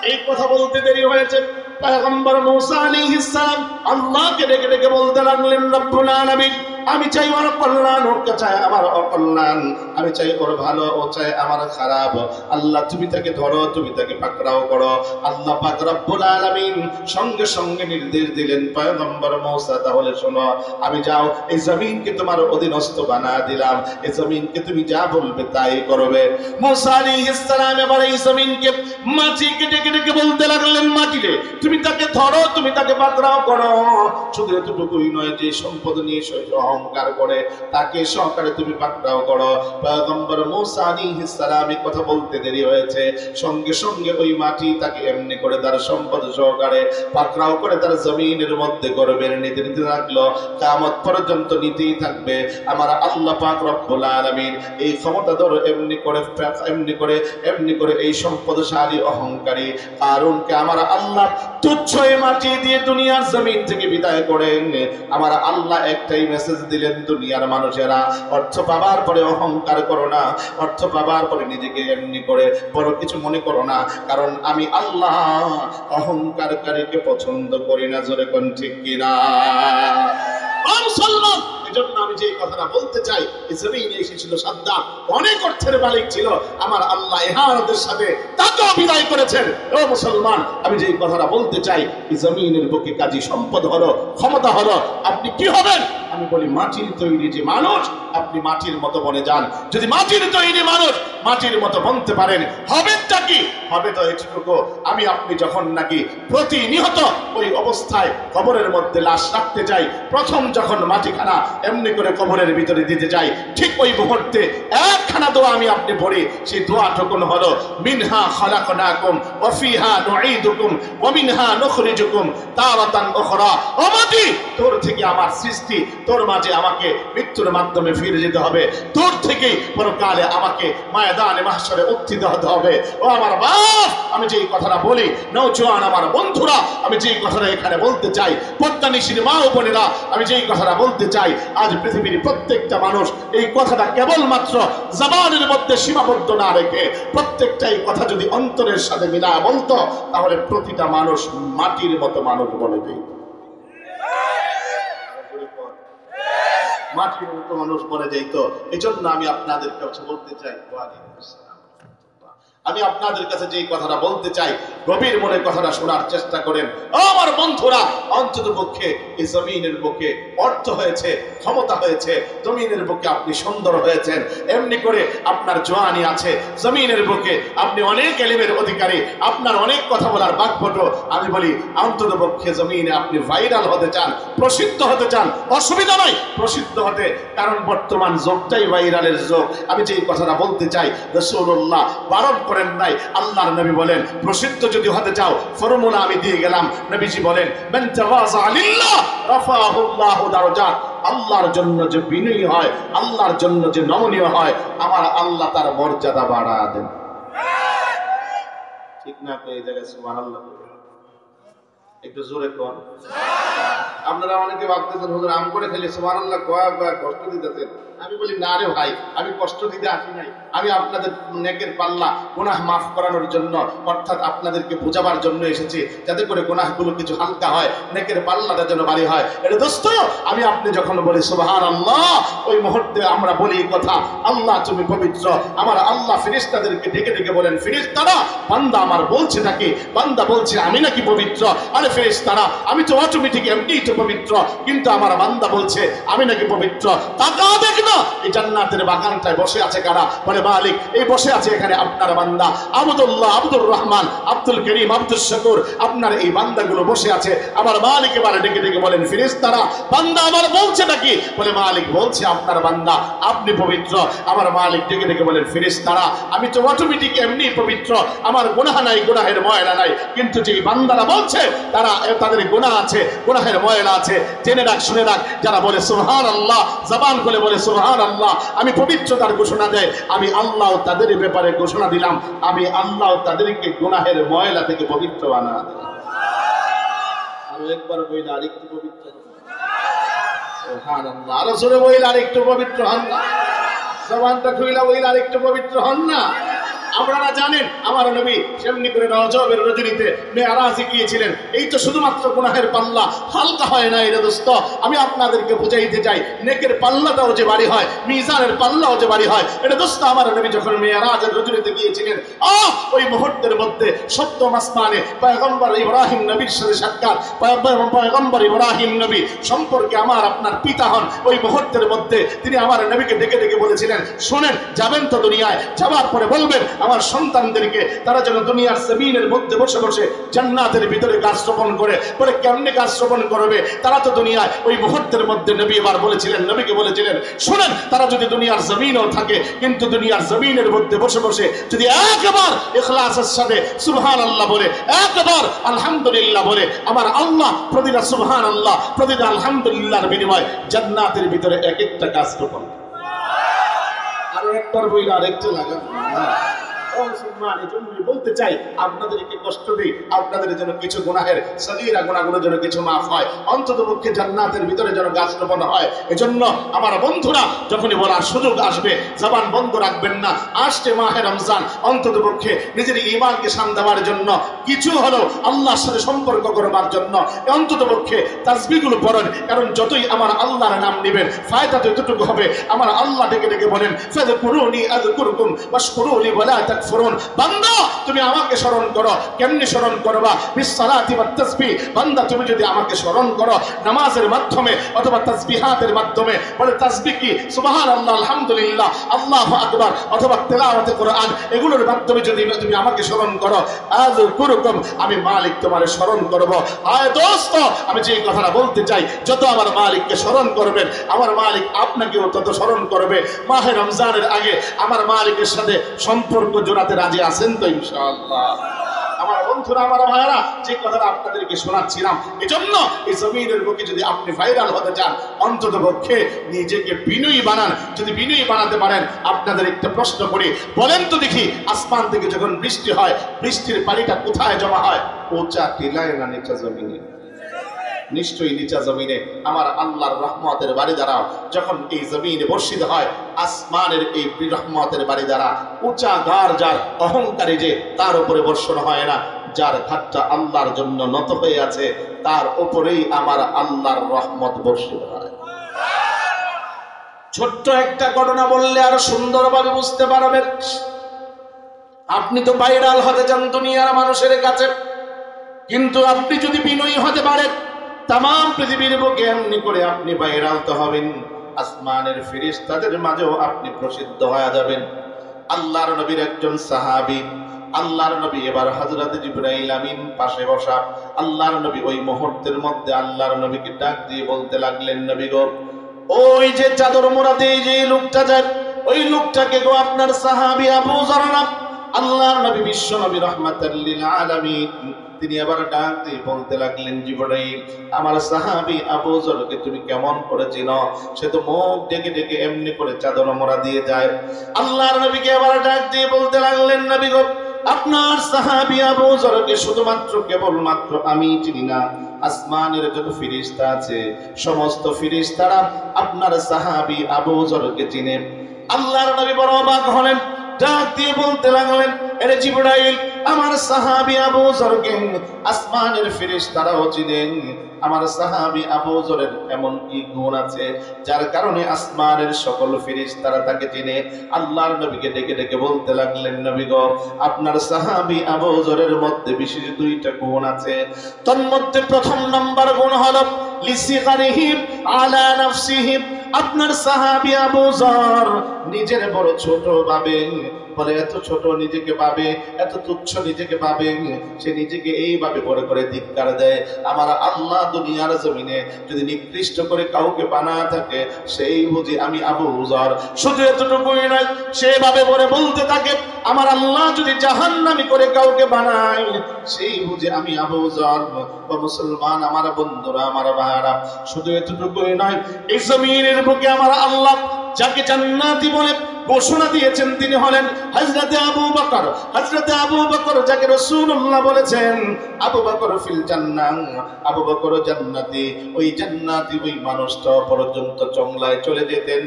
এই কথা বলতে দেরি হয়েছে, পয়গম্বর মূসা আলাইহিস সালাম আল্লাহকে ডেকে ডেকে বলতে লাগলেন, রব্বুল আলামিন, আমি চাই ওর কল্যাণ, ওর চাই আমার অকল্যাণ, আমি চাই ওর ভালো, ও চাই আমার খারাপ। আল্লাহ তুমি তাকে ধরো, তুমি তাকে পাকড়াও করো। আল্লাহ পাক রব্বুল আলামিন সঙ্গে সঙ্গে নির্দেশ দিলেন, পয়গম্বর মূসা তাহলে শোনো, আমি যাও এই জমিনকে তোমার অধীনস্থ বানা দিলাম, এই জমিনকে তুমি যা বলবে তাই করবে। মূসা আলাইহিস সালাম এবার এই জমিনকে, মাটিকে ডেকে ডেকে বলতে লাগলেন, মাটি রে তুমি তাকে ধরো, তুমি তাকে পাকড়াও করো। শুধু এতটুকুই নয়, যে সম্পদ নিয়ে অহংকার করে তাকে সহকারে তুমি পাকড়াও করো। পয়গম্বর মূসা আলাইহিস সালামের কথা বলতে দেরি হয়েছে, সঙ্গে সঙ্গে ওই মাটি তাকে এমনি করে তার সম্পদ সহকারে পাকড়াও করে তার জমিনের মধ্যে গর্বের নিতে নিতে লাগলো। কিয়ামত পর্যন্ত নিতেই থাকবে। আমার আল্লাহ পাক রব্বুল আলামিন এই ক্ষমতাধর এমনি করে এই সম্পদশালী অহংকারী কারুনকে আমার আল্লাহ তুচ্ছ মাটি দিয়ে দুনিয়ার জমিন থেকে বিদায় করেন। আমার আল্লাহ একটাই মেসেজ দিলেন, দুনিয়ার মানুষেরা অর্থ পাবার পরে অহংকার করো না, অর্থ পাবার পরে নিজেকে এমনি করে বড় কিছু মনে করো না, কারণ আমি আল্লাহ অহংকারকারীকে পছন্দ করি না। জোরে কোন ঠিক কিনা? মুসলমান, এজন্য আমি যে কথাটা বলতে চাই, এই জমিনে এসেছিল সাদ্দাম, অনেক অর্থের মালিক ছিল, আমার আল্লাহ ইহানতের সাথে তাকেও বিদায় করেছেন। ও মুসলমান, আমি যে কথাটা বলতে চাই, এই জমিনের বুকে কাজী সম্পদ হলো, ক্ষমতা হলো, আপনি কি হবেন? আমি বলি, মাটির তৈরি যে মানুষ, আপনি মাটির মতো বনে যান। যদি মাটির তৈরি মানুষ মাটির মতো বনতে পারেন, হবেনটা কি? হবে তো এটুকু, আমি আপনি যখন নাকি প্রতিনিয়ত ওই অবস্থায় কবরের মধ্যে লাশ রাখতে যাই, প্রথম যখন মাটিখানা এমনি করে কবরের ভিতরে দিতে যাই, ঠিক ওই মুহূর্তে একখানা দোয়া আমি আপনি পড়ি। সেই দোয়াটুকুন হলো, মিনহা খালাকনাকুম ওয়া ফিহা নুঈদুকুম ওয়া মিনহা নুখরিজুকুম তারাতান উখরা। ও মাটি, তোর থেকে আমার সৃষ্টি, তোর মাঝে আমাকে মৃত্যুর মাধ্যমে ফিরে যেতে হবে, তোর থেকে পরকালে আমাকে ময়দানে মাহশরে উত্থিত হতে হবে। ও আমার বাপ, আমি যেই কথাটা বলি, নওজোয়ান আমার বন্ধুরা, আমি যেই কথাটা এখানে বলতে চাই, পদ্মানিশীর মা ও বোনেরা, আমি যেই কথাটা বলতে চাই, আজ পৃথিবীর প্রত্যেকটা মানুষ এই কথাটা কেবলমাত্র জবানের মধ্যে সীমাবদ্ধ না রেখে প্রত্যেকটাই কথা যদি অন্তরের সাথে মিলা বলতো, তাহলে প্রতিটা মানুষ মাটির মতো মানুষ বলে দেয়, মাটির মতো মানুষ বলে যাইতো। এই জন্য আমি আপনাদের কাছে বলতে চাই, আমি আপনাদের কাছে যে কথাটা বলতে চাই, গভীর মনে কথাটা শোনার চেষ্টা করেন। আমার বন্ধুরা, অন্তত পক্ষে এই জমিনের বুকে অর্থ হয়েছে, ক্ষমতা হয়েছে, জমিনের বুকে আপনি সুন্দর হয়েছেন, এমনি করে আপনার জওয়ানি আছে, জমিনের বুকে আপনি অনেক এলিমের অধিকারী, আপনার অনেক কথা বলার বাকপটু। আমি বলি, অন্তত পক্ষে জমিনে আপনি ভাইরাল হতে চান, প্রসিদ্ধ হতে চান, অসুবিধা নয় প্রসিদ্ধ হতে, কারণ বর্তমান যুগটাই ভাইরালের যুগ। আমি যে কথাটা বলতে চাই, রাসূলুল্লাহ বারণ করেন নাই, আল্লাহর নবী বলেন, প্রসিদ্ধ যদি হতে চাও ফর্মুলা আমি দিয়ে গেলাম। নবীজি বলেন, মান তাওয়াযা লিল্লাহ রাফাহুল্লাহু দারাজাত। আল্লাহর জন্য যে বিনয়ী হয়, আল্লাহর জন্য যে নমনীয় হয়, আমার আল্লাহ তার মর্যাদা বাড়া দেন। ঠিক না? এই জায়গায় সুবহানাল্লাহ একটু জোরে কোন। আপনারা অনেকে ভাবতেছেন, হুজুর আম করে খেলে সুবহানাল্লাহ কষ্ট দিতেছেন। আমি বলি, না রে ভাই, আমি কষ্ট দিতে আসি নাই, আমি আপনাদের নেকের পাল্লা গুনাহ মাফ করানোর জন্য, অর্থাৎ আপনাদেরকে বোঝাবার জন্য এসেছি, যাতে করে গুনাহগুলো কিছু হালকা হয়, নেকের পাল্লাটা যেন ভারী হয়। এটা দোস্ত, আমি আপনি যখন বলি সুবহানাল্লাহ, ওই মুহূর্তে আমরা বলি কথা, আল্লাহ তুমি পবিত্র। আমার আল্লাহ ফেরেশতাদেরকে ডেকে ডেকে বলেন, ফেরেশতারা, বান্দা আমার বলছে নাকি, বান্দা বলছে আমি নাকি পবিত্র। আরে ফেরেশতারা, আমি তো অটোমেটিক এমনিই তো পবিত্র, কিন্তু আমার বান্দা বলছে আমি নাকি পবিত্র। তাকা দেখ না, এই জান্নাতের বাগানটায় বসে আছে কারা? বলে মালিক, এই বসে আছে এখানে আপনার বান্দা আব্দুল্লাহ, আব্দুর রহমান, আব্দুল করিম, আব্দুল শুকুর, আপনার এই বান্দাগুলো বসে আছে। আমার মালিক এবারে ডেকে ডেকে বলেন, ফেরেশতারা, বান্দা আমার বলছে নাকি? বলে মালিক বলছে আপনার বান্দা আপনি পবিত্র। আমার মালিক ডেকে ডেকে বলেন, ফেরেশতারা, আমি তো অটোমেটিক এমনি পবিত্র, আমার গুনাহ নাই, গুনাহের ময়লা নাই, কিন্তু যে বান্দারা বলছে তারা, তাদের গুনাহ আছে, গুনাহের ময়লা আছে। জেনে রাখ, শুনে রাখ, যারা বলে সুবহানাল্লাহ, জবান খুলে বলে সুবহানাল্লাহ, আমি পবিত্রতার ঘোষণা দেয়, আমি আল্লাহ তাদের ব্যাপারে ঘোষণা দিলাম, আমি আল্লাহ তাদেরকে গুনাহের ময়লা থেকে পবিত্র বানা দেব। আরো একবার বইলে আরেকটু পবিত্র সুবহানাল্লাহ, আরো জোরে বইলে আরেকটু পবিত্র হন না, জবানটা খুইলা বইলে আরেকটু পবিত্র হন না। আপনারা জানেন আমার নবী সেমনি করে রজবের রজনীতে মেরাজে গিয়েছিলেন। এই তো শুধুমাত্র গুনাহের পাল্লা হালকা হয় না রে দোস্ত, আমি আপনাদেরকে বুঝাইতে চাই নেকের পাল্লাটাও যে বাড়ি হয়, মিজানের পাল্লাও যে বাড়ি হয়। এটা দোস্ত আমার নবী যখন মেরাজের রজনীতে গিয়েছিলেন, ওই মুহূর্তের মধ্যে সপ্তম আসমানে পয়গম্বর ইব্রাহিম নবীর সাথে সাক্ষাৎ। পয়গম্বর ইব্রাহিম নবী সম্পর্কে আমার আপনার পিতা হন। ওই মুহূর্তের মধ্যে তিনি আমার নবীকে ডেকে ডেকে বলেছিলেন, শোনেন যাবেন তো দুনিয়ায়, যাওয়ার পরে বলবেন আমার সন্তানদেরকে তারা যেন দুনিয়ার জমিনের মধ্যে বসে বসে জান্নাতের ভিতরে গাছ রোপণ করে। বলে কেমনে গাছ রোপণ করবে, তারা তো দুনিয়ায়। ওই মুহূর্তের মধ্যে নবী এবার বলেছিলেন, নবীকে বলেছিলেন, শোনেন তারা যদি দুনিয়ার জমিনও থাকে, কিন্তু দুনিয়ার জমিনের মধ্যে বসে বসে যদি একবার ইখলাসের সাথে সুবহানাল্লাহ বলে, একবার আলহামদুলিল্লাহ বলে, আমার আল্লাহ প্রতিটা সুবহানাল্লাহ প্রতিটা আলহামদুলিল্লাহর বিনিময়ে জান্নাতের ভিতরে এক একটা গাছ রোপণ। আরো একবার বইলা আরেকটা লাগান। বলতে চাই আপনাদেরকে কষ্ট দিই, আপনাদের যেন কিছু গুনাহের সগীরা গুনাহগুলো যেন কিছু মাফ হয়, অন্তত পক্ষে জান্নাতের ভিতরে যেন গাছ রোপণ হয়। এজন্য আমার বন্ধুরা যখনই বলার সুযোগ আসবে জবান বন্ধ রাখবেন না। আসছে মাহে রমজান, অন্তত পক্ষে নিজের ঈমানকে শান দেওয়ার জন্য, কিছু হলো আল্লাহর সাথে সম্পর্ক করবার জন্য অন্তত পক্ষে তাসবিহগুলো পড়েন। কারণ যতই আমার আল্লাহর নাম নেবেন ফায়দা তো এতটুকু হবে। আমার আল্লাহ ডেকে ডেকে বলেন, ফাযকুরুনি আযকুরকুম ওয়াশকুরুলি ওয়ালা তাকফুরুন। বান্দা তুমি আমাকে স্মরণ করো, কেমনে স্মরণ করবা? বিসসালাতি ওয়াত তাসবিহ। বান্দা তুমি যদি আমাকে স্মরণ করো নামাজের মাধ্যমে অথবা তাসবিহাতের মাধ্যমে, বলে তাসবিহ কি? সুবহানাল্লাহ, আলহামদুলিল্লাহ, আল্লাহু আকবার, অথবা তেলাওয়াতে কোরআন, এগুলোর মাধ্যমে যদি তুমি আমাকে স্মরণ করো, আযকুরকুম, আমি মালিক তোমারে স্মরণ করব। আয় দোস্ত, আমি যে কথাটা বলতে চাই, যত আমার মালিককে স্মরণ করবেন আমার মালিক আপনাকেও তত স্মরণ করবে। মাহে রমজানের আগে আমার মালিকের সাথে সম্পর্ক জোড়াতে রাজি আছেন তো ইনশাআল্লাহ? আমার বন্ধুরা, আমার ভাইরা, যে কথাটা আপনাদেরকে শোনাচ্ছিলাম, এজন্য এই জমিনের বুকে যদি আপনি ভাইরাল হতে চান অন্তত পক্ষে নিজেকে বিনয়ী বানান। যদি বিনয়ী বানাতে পারেন, আপনাদের একটা প্রশ্ন করি, বলেন তো দেখি, আসমান থেকে যখন বৃষ্টি হয় বৃষ্টির পানিটা কোথায় জমা হয়? উঁচা টিলায় না নিচা জমিনে? নিশ্চয়ই নিচা জমিনে। আমার আল্লাহর রহমতের বাড়ি দ্বারা যখন এই জমিনে বর্ষিত হয়, আসমানের এই রহমতের বাড়ি দ্বারা উঁচা ঘর যার অহংকারী যে, তার উপরে বর্ষণ হয় না। যার ঘাটটা আল্লাহর জন্য নত হয়ে আছে তার উপরেই আমার আল্লাহর রহমত বর্ষিত হয়। ছোট্ট একটা ঘটনা বললে আরো সুন্দরভাবে বুঝতে পারবেন। আপনি তো ভাইরাল হতে চান দুনিয়ার মানুষের কাছে, কিন্তু আপনি যদি বিনয়ী হতে পারেন তামাম পৃথিবীর বুকে এমনি করে আপনি ভাইরাল তো হবেন, আসমানের ফেরেশতাদের মাঝেও আপনি প্রসিদ্ধ হয়ে যাবেন। আল্লাহর নবীর একজন সাহাবী, আল্লাহর নবী এবার হযরত জিবরাইল আমিন পাশে বসা। আল্লাহর নবী ওই মুহূর্তের মধ্যে আল্লাহর নবীকে ডাক দিয়ে বলতে লাগলেন, নবী গো, ওই যে চাদর মোড়া দিয়ে যে লোকটা যায়, ওই লোকটাকে গো আপনার সাহাবী আবু যর। আল্লাহর নবী বিশ্ব নবী রাহমাতাল লিল আলামিন তিনি আবার ডাক দিয়ে বলতে লাগলেন, জিবরাইল, আমার সাহাবী আবু যরকে তুমি কেমন করে চিনো? সে তো মুখ ডেকে ডেকে এমনি করে চাদর মোড়া দিয়ে যায়। আল্লাহর নবীকে আবার ডাক দিয়ে বলতে লাগলেন, নবী গো, আপনার সাহাবী আবু যরকে শুধুমাত্র কেবলমাত্র আমি চিনি না, আসমানের যত ফেরেশতা আছে সমস্ত ফেরেশতারা আপনার সাহাবী আবু যরকে চিনে। আল্লাহর নবী বড় অবাক হলেন, ডাক দিয়ে বলতে লাগলেন, আরে জিবরাইল, আমার সাহাবী আবু যরকে আসমানের ফেরেশতারাও চিনেন। আমার সাহাবী আবু যরের এমন কি গুণ আছে যার কারণে আসমানের সকল ফেরেশতারা তাকে চিনে? আল্লাহর নবীকে ডেকে ডেকে বলতে লাগলেন, নবী গো, আপনার সাহাবী আবু যরের মধ্যে বিশেষ দুইটা গুণ আছে। তন্মধ্যে প্রথম নাম্বার গুণ হলো লিসিগারিহি আলা নাফসিহি। আপনার সাহাবী আবু যর নিজের বড় ছোট ভাবেন, বলে এত ছোট নিজেকে ভাবে, এত তুচ্ছ নিজেকে ভাবে, সে নিজেকে এইভাবে করে করে ধিক্কার দেয়। আমার আল্লাহ দুনিয়ার জমিনে যদি নিকৃষ্ট করে কাউকে বানা থাকে সেই বুঝি আমি আবু যর। শুধু এতটুকুই নয়, সেভাবে বলে বলতে থাকে, আমার আল্লাহ যদি জাহান্নামী করে কাউকে বানায় সেই বুঝি আমি আবু যর। ও মুসলমান আমার বন্ধুরা, আমার ভাইরা, শুধু এতটুকুই নয়, এই জমিনের বুকে আমার আল্লাহ যাকে জান্নাতি বলে ঘোষণা দিয়েছেন তিনি হলেন হযরতে আবু বকর। হযরতে আবু বকর যাকে রাসূলুল্লাহ বলেছেন আবু বকর ফিল জান্নাহ, আবু বকর জান্নাতি। ওই জান্নাতি ওই মানুষটা পর্যন্ত জঙ্গলায় চলে যেতেন,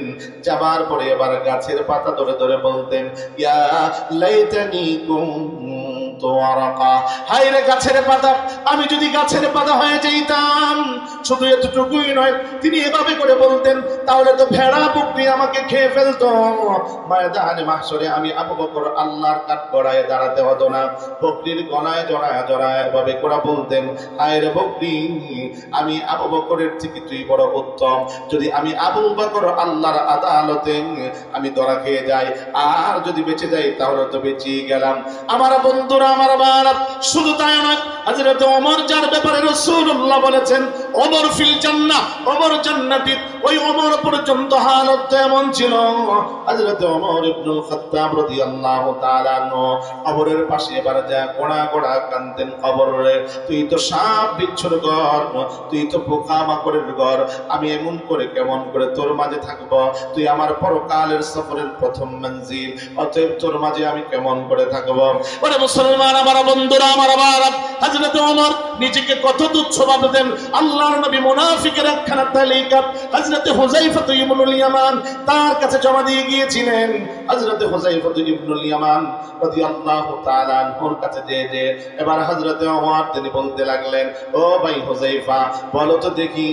যাবার পরে এবার গাছের পাতা ধরে ধরে বলতেন ইয়া লাইতানি কুনতু ওয়ারাকা, হায় রে গাছের পাতা, আমি যদি গাছের পাতা হয়ে যাইতাম। শুধু এতটুকুই নয়, তিনি এভাবে করে বলতেন তাহলে তো ভেড়া বকরি আমাকে খেয়ে ফেলতো, ময়দানে মাহশরে আমি আবু বকর আল্লাহর কাঠ গড়ায় দাঁড়াতে হতো না। বকরির গলায় জড়ায় জড়ায় এভাবে করে বলতেন হায় রে বকরি, আমি আবু বকরের থেকে তুই বড় উত্তম, যদি আমি আবু বকর আল্লাহর আদালতে আমি ধরা খেয়ে যাই, আর যদি বেঁচে যাই তাহলে তো বেঁচেই গেলাম। আমার বন্ধুরা, আমার বাবা, শুধু তাই নয়, হযরত ওমর যার ব্যাপারে রাসূলুল্লাহ বলেছেন ওমর ফিল জান্নাহ, ওমর জান্নাতি, ওই ওমর পর্যন্ত হালত এমন ছিল হযরত ওমর ইবনুল খাত্তাব রাদিয়াল্লাহু তাআলা আনহু কবরের পাশে এবার যা গোড়া গোড়া কাঁদতেন, কবর রে তুই তো সাপ বিচ্ছুর ঘর, তুই তো পোকামাকড়ের ঘর, আমি এমন করে কেমন করে তোর মাঝে থাকব, তুই আমার পরকালের সফরের প্রথম মঞ্জিল, অতএব তোর মাঝে আমি কেমন করে থাকব। ওরে মুসলমান, আমার বন্ধুরা, আমার বাবা, হযরত ওমর নিজেকে কত তুচ্ছ ভাবতেন। আল্লাহর নবী মুনাফিকের একখানা তালিকা হযরত হুযায়ফা ইবনুল ইয়ামান তার কাছে জমা দিয়ে গিয়েছিলেন। হযরত হুযায়ফা ইবনুল ইয়ামান রাদিয়াল্লাহু তাআলা আনহুর কাছে যে এবার হযরত ওমর তিনি বলতে লাগলেন ও ভাই হুযায়ফা, বলো তো দেখি,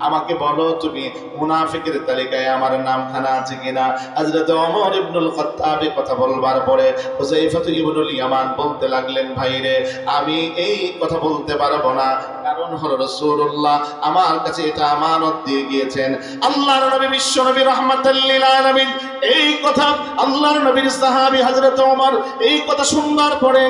আমাকে বলো তুমি মুনাফিকের তালিকায় আমার নামখানা আছে কিনা। হযরত ওমর ইবনুল খাত্তাব কথা বলবার পরে হুযায়ফা ইবনুল ইয়ামান বলতে লাগলেন ভাই রে, আমি এই কথা বলতে পারবো না, কারণ হলো রাসূলুল্লাহ আমার কাছে এটা আমানত দিয়ে গিয়েছেন। আল্লাহর নবী বিশ্ব নবী রাহমাতুল লিল আলামিন এই কথা আল্লাহর নবীর সাহাবী হযরত ওমর এই কথা শুনবার পরে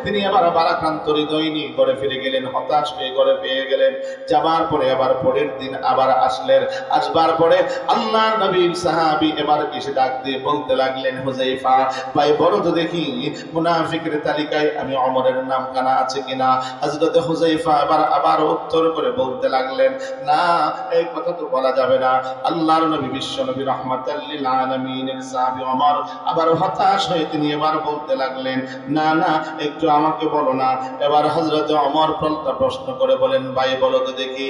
তিনি আবার বারাক্রান্ত হৃদয় নিয়ে ঘরে ফিরে গেলেন, হতাশ হয়ে ঘরে পেয়ে গেলেন। যাবার পরে আবার পরের দিন আবার আসলেন, আসবার পরে আল্লাহর নবীর সাহাবী এবার এসে ডাক দিয়ে বলতে লাগলেন হুযায়ফা ভাই বলো তো দেখি মুনাফিকের তালিকায় আমি ওমরের নামখানা আছে কিনা। হযরত হুযায়ফা আবার উত্তর করে বলতে লাগলেন না, এই কথা তো বলা যাবে না। আল্লাহর নবী বিশ্ব নবী রাহমাতুল লিল আলামিনের সাহাবী ওমর আবার হতাশ হয়ে তিনি এবার বলতে লাগলেন না না, একটু আমাকে বলো না। এবার হযরত ওমর প্রশ্ন করে বলেন ভাই বলো তো দেখি,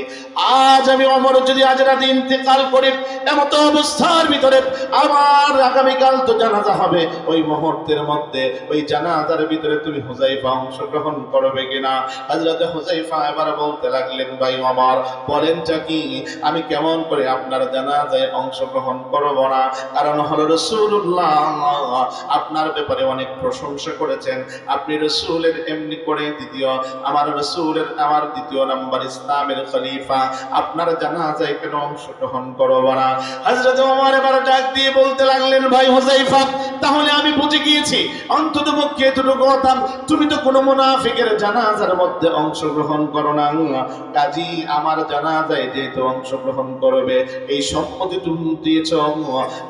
আজ আমি ওমর যদি আজ রাতে ইন্তেকাল করি, এমত অবস্থার ভিতরে আমার আগামীকাল তো জানাজা হবে, ওই মুহূর্তের মধ্যে ওই জানাজার ভিতরে তুমি হুযায়ফা অংশগ্রহণ করবে কিনা। হযরত হুযায়ফা এবার বলতে লাগলেন ভাই ওমর বলেনটা কি, আমি কেমন করে আপনার জানাজায় অংশগ্রহণ করব না, কারণ হলো রাসূলুল্লাহ আপনার ব্যাপারে অনেক প্রশংসা করেছেন, আপনি রাসূলের এমনি করে আমার দ্বিতীয় নাম্বার ইসলামের খলিফা, আপনার জানাজায় কেন অংশগ্রহণ করব না। হযরত ওমর এবার ডাক দিয়ে বলতে লাগলেন ভাই হুযায়ফা, তাহলে আমি বুঝে গিয়েছি অন্ততপক্ষে এতটুকু কথা, তুমি তো কোনো মুনাফিকের জানাজার মধ্যে অংশগ্রহণ করো না, কাজী আমার জানাজায় যেহেতু অংশগ্রহণ করবে এই সম্মতি তুমি দিয়েছ,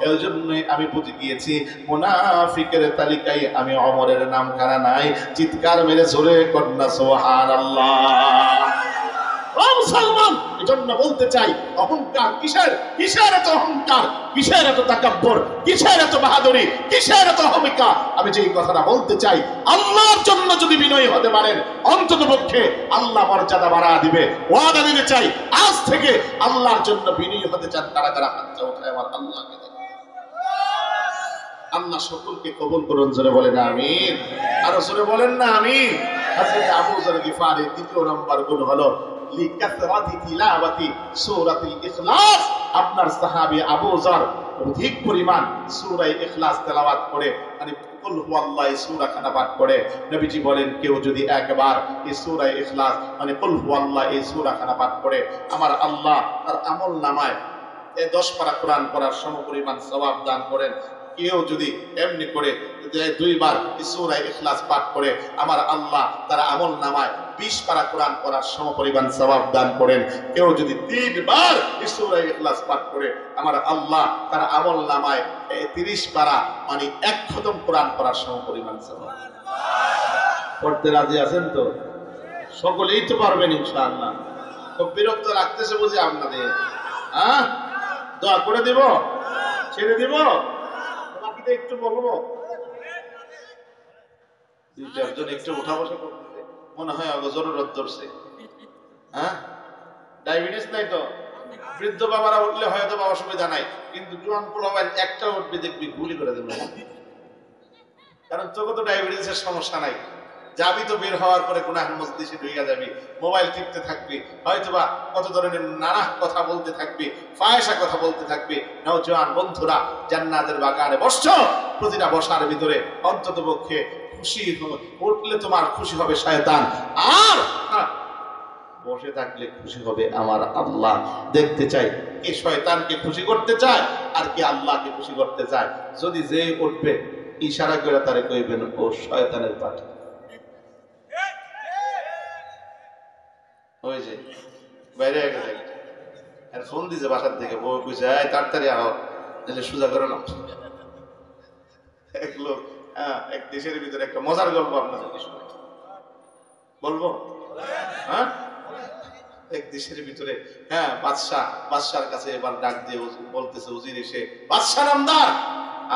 এই জন্যই আমি বুঝে গিয়েছি মুনাফিকের তালিকায় আমি ওমরের নামখানা নাই। চিৎকার মেরে জোরে কন্যা সুবহানাল্লাহ। ও মুসলমান, এজন্য বলতে চাই অহংকার কিসের, কিসের এত অহংকার, কিসের এত তাকাব্বুর, কিসের এত বাহাদুরি, কিসের এত অহমিকা। আমি যে কথাটা বলতে চাই, আল্লাহর জন্য যদি বিনয়ী হতে পারেন অন্ততপক্ষে আল্লাহ মর্যাদা বাড়া দিবে। ওয়াদা দিতে চাই আজ থেকে আল্লাহর জন্য বিনয়ী হতে চান তারা যারা হাতটা উঠায় আমার আল্লাহকে দেখে। আল্লাহ সকলকে কবুল করুন, জোরে বলেন আমিন। আরো জোরে বলেন না আমিন। হযরত আবু যর গিফারি দ্বিতীয় নম্বর গুণ হলো লিকাসরাতি তিলাওয়াতি সূরাতুল ইখলাস। আপনার সাহাবী আবু যর অধিক পরিমাণ সূরা ইখলাস তেলাওয়াত করে, মানে কুল হুয়াল্লাহ সূরা খানা পাঠ করে। নবীজি বলেন কেউ যদি একবার এই সূরা ইখলাস মানে কুল হুয়াল্লাহ এই সূরা খানা পাঠ করে, আমার আল্লাহ তার আমল নামায় 10 পারা কোরআন পড়ার সমপরিমাণ সওয়াব দান করেন। কেউ যদি এমনি করে 2 বার সূরা ইখলাস পাঠ করে, আমার আল্লাহ তার আমল নামায় 20 পারা কোরআন পড়ার সমপরিমাণ সওয়াব দান করেন। কেউ যদি 3 বার সূরা ইখলাস পাঠ করে, আমার আল্লাহ তার আমল নামায় 30 পারা মানে 1 খতম কোরআন পড়ার সমপরিমাণ সওয়াব। পড়তে রাজি আছেন তো? সকলেই তো পারবেন ইনশাআল্লাহ। খুব বিরক্ত লাগতেছে বুঝি আপনাদের? হ্যাঁ, দোয়া করে দেব, ছেড়ে দেব? সাথে একটু বলবো? দুই চারজন একটু উঠা বসা করতেছে, মনে হয় আগে জরুরত ধরছে। হ্যাঁ, ডায়াবেটিস নাই তো? বৃদ্ধ বাবারা উঠলে হয়তো বা অসুবিধা নাই, কিন্তু জোয়ান পোলাপান একটা উঠবে দেখবি গুলি করে দেবে। কারণ তোকে তো ডায়াবেটিসের সমস্যা নাই, যাবি তো বের হওয়ার পরে গুনাহের মজলিসে ঢুকে যাবি, মোবাইল টিপতে থাকবি, হয়তোবা কত ধরনের নানা কথা বলতে থাকবি, ফায়সা কথা বলতে থাকবি। নওজোয়ান বন্ধুরা, জান্নাতের বাগানে বসছো, প্রতিটা বসার ভিতরে অন্তত পক্ষে খুশি উঠলে তোমার খুশি হবে শয়তান, আর বসে থাকলে খুশি হবে আমার আল্লাহ। দেখতে চাই কে শয়তানকে খুশি করতে চায় আর কে আল্লাহকে খুশি করতে চায়। যদি যে উঠবে ইশারা করে তারে কইবেন ও শয়তানের পাঠি। ওই যে বাইরে গেছে আর ফোন দিছে বাসার থেকে, বউ কইছে এই তাড়াতাড়ি আও, তাহলে সোজা করে নাও। এক লোক, এক দেশের ভিতরে একটা মজার গল্প আপনাদেরকে শোনাই, বলবো? হ্যাঁ, এক দেশের ভিতরে বাদশার কাছে এবার ডাক দিয়ে বলতেছে, উজির এসে, বাদশা নামদার,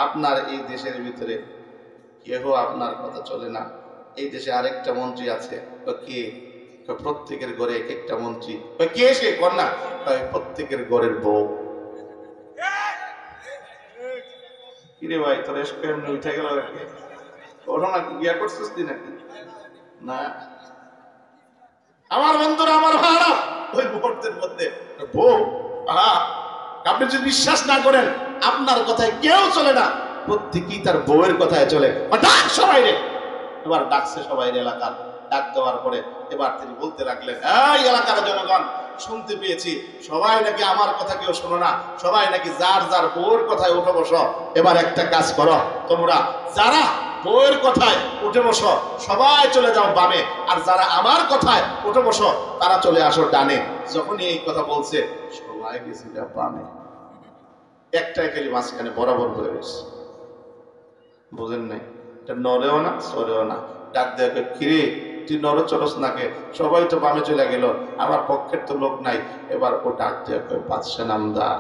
আপনার এই দেশের ভিতরে কেহ আপনার কথা চলে না, এই দেশে আরেকটা মন্ত্রী আছে। কে? প্রত্যেকের ঘরে এক একটা মন্ত্রী। কে সে? কন্যা। প্রত্যেকের ঘরের বউ। কিরে ভাই, তোর এমনি উঠে গেল ঘটনা বিয়া করছিস তুই নাকি? না আমার বন্ধুরা, আমার ভাড়া, ওই মুহূর্তের মধ্যে বউ, আপনি যদি বিশ্বাস না করেন, আপনার কথায় কেউ চলে না, প্রত্যেকেই তার বউয়ের কথায় চলে। ডাক সবাই রে। এবার ডাকছে সবাই এলাকার, ডাক দেওয়ার পরে এবার তিনি বলতে লাগলেন, এই এলাকার জনগণ, শুনতে পেয়েছি সবাই নাকি আমার কথা কেউ শোনো না, সবাই নাকি যার যার বউয়ের কথায় উঠে বসো। এবার একটা কাজ করো, তোমরা যারা বউয়ের কথায় উঠে বসো সবাই চলে যাও বামে, আর যারা আমার কথায় উঠে বসো তারা চলে আসো ডানে। যখনই এই কথা বলছে সবাই গেছে বামে, একটাই খালি মাঝখানে বরাবর হয়ে গেছে। বুঝেন নাই? এটা নড়েও না সরেও না। ডাক দেবে, কিরে তুই নড়ে চলস নাকে, সবাই তো বামে চলে গেল, আমার পক্ষের তো লোক নাই। এবার ও ডাক দেবে, বাদশা নামদার,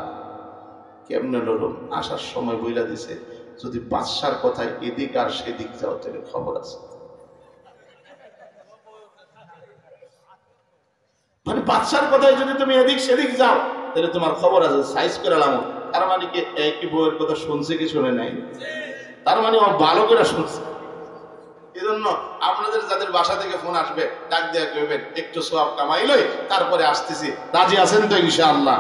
কেমনে লড়ুন? আসার সময় বইলা দিছে, যদি বাদশার কথায় এদিক আর সেদিক যাও তাহলে খবর আছে। মানে বাদশার কথায় যদি তুমি এদিক সেদিক যাও তাহলে তোমার খবর আছে। সাইজ করে লাম, তার মানে কি একই বউয়ের কথা শুনছে কি শুনে নাই? তার মানে ও ভালো করে শুনছে। এই জন্য আপনাদের যাদের বাসা থেকে ফোন আসবে, ডাক দেওয়া করবেন, একটু সওয়াব কামাইলই তারপরে আসতেছি, রাজি আছেন তো ইনশাআল্লাহ?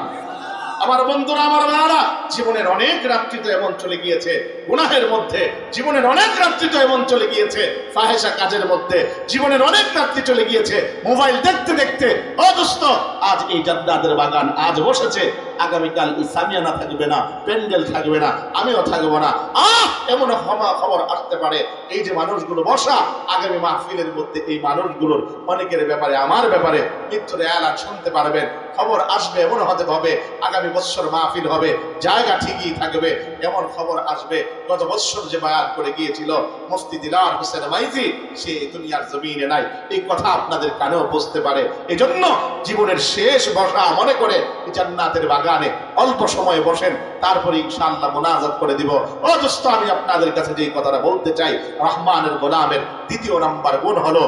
আমার বন্ধুরা, আমার ভাইরা, জীবনের অনেক রাত্রি তো এমন চলে গিয়েছে গুনাহের মধ্যে, জীবনের অনেক রাত্রি তো এমন চলে গিয়েছে ফাহেসা কাজের মধ্যে, জীবনের অনেক রাত্রি চলে গিয়েছে মোবাইল দেখতে দেখতে। ও দোস্ত, আজ এই জান্নাতের বাগান আজ বসেছে, আগামীকাল ইসলামিয়ানা থাকবে না, প্যান্ডেল থাকবে না, আমিও থাকবো না। এমন খবর আসতে পারে এই যে মানুষগুলো বসা, আগামী মাহফিলের মধ্যে এই মানুষগুলোর অনেকের ব্যাপারে, আমার ব্যাপারে মৃত্যুর এলান শুনতে পারবেন। খবর আসবে, এমন হতে হবে আগামী বছর মাহফিল হবে, জায়গা ঠিকই থাকবে, এমন খবর আসবে। গত বছর যে বায়ান করে গিয়েছিল মুফতি দিলার হোসেন মাইজি, সে দুনিয়ার জমিনে নাই, এই কথা আপনাদের কানেও পৌঁছতে পারে। এই জন্য জীবনের শেষ বসা মনে করে জান্নাতের বাগানে অল্প সময়ে বসেন, তারপরে ইনশাআল্লাহ মুনাজাত করে দিব। ও দোস্ত, আমি আপনাদের কাছে যে কথাটা বলতে চাই, রহমানের গোলামের দ্বিতীয় নাম্বার গুণ হলো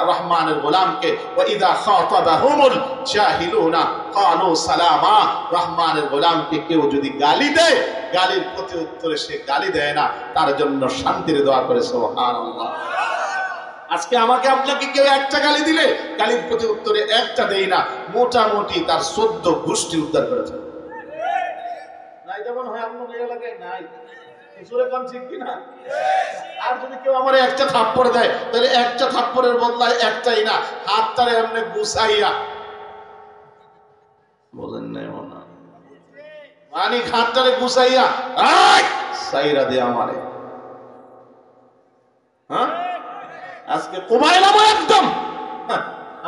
রহমানের গোলামকে ওয়াইদা খাতাবাহুমুল জাহিলুনা ক্বালু সালামা। রহমানের গোলামকে কেউ যদি গালি দেয়, গালির প্রতি উত্তরে সে গালি দেয় না, তার জন্য শান্তির দোয়া করে সুবহানাল্লাহ। আজকে আমাকে আপনাকে কেউ একটা গালি দিলে গালির প্রতি উত্তরে একটা দেই না, মোটামুটি তার 14 গোষ্ঠী উদ্ধার করেছে। নাই যেমন হয় আপনার এলাকায় নাই, ঠিক কিনা? আর যদি কেউ আমার একটা থাপ্পড় দেয়, তাহলে একটা থাপ্পড়ের বদলায় একটাই না, হাত তারে এমনি গুছাইয়া, বলেন নাই মনে মানে হাত তারে গুছাইয়া সাইরা দে আমারে। হ্যাঁ, আজকে কোবাইলাম একদম।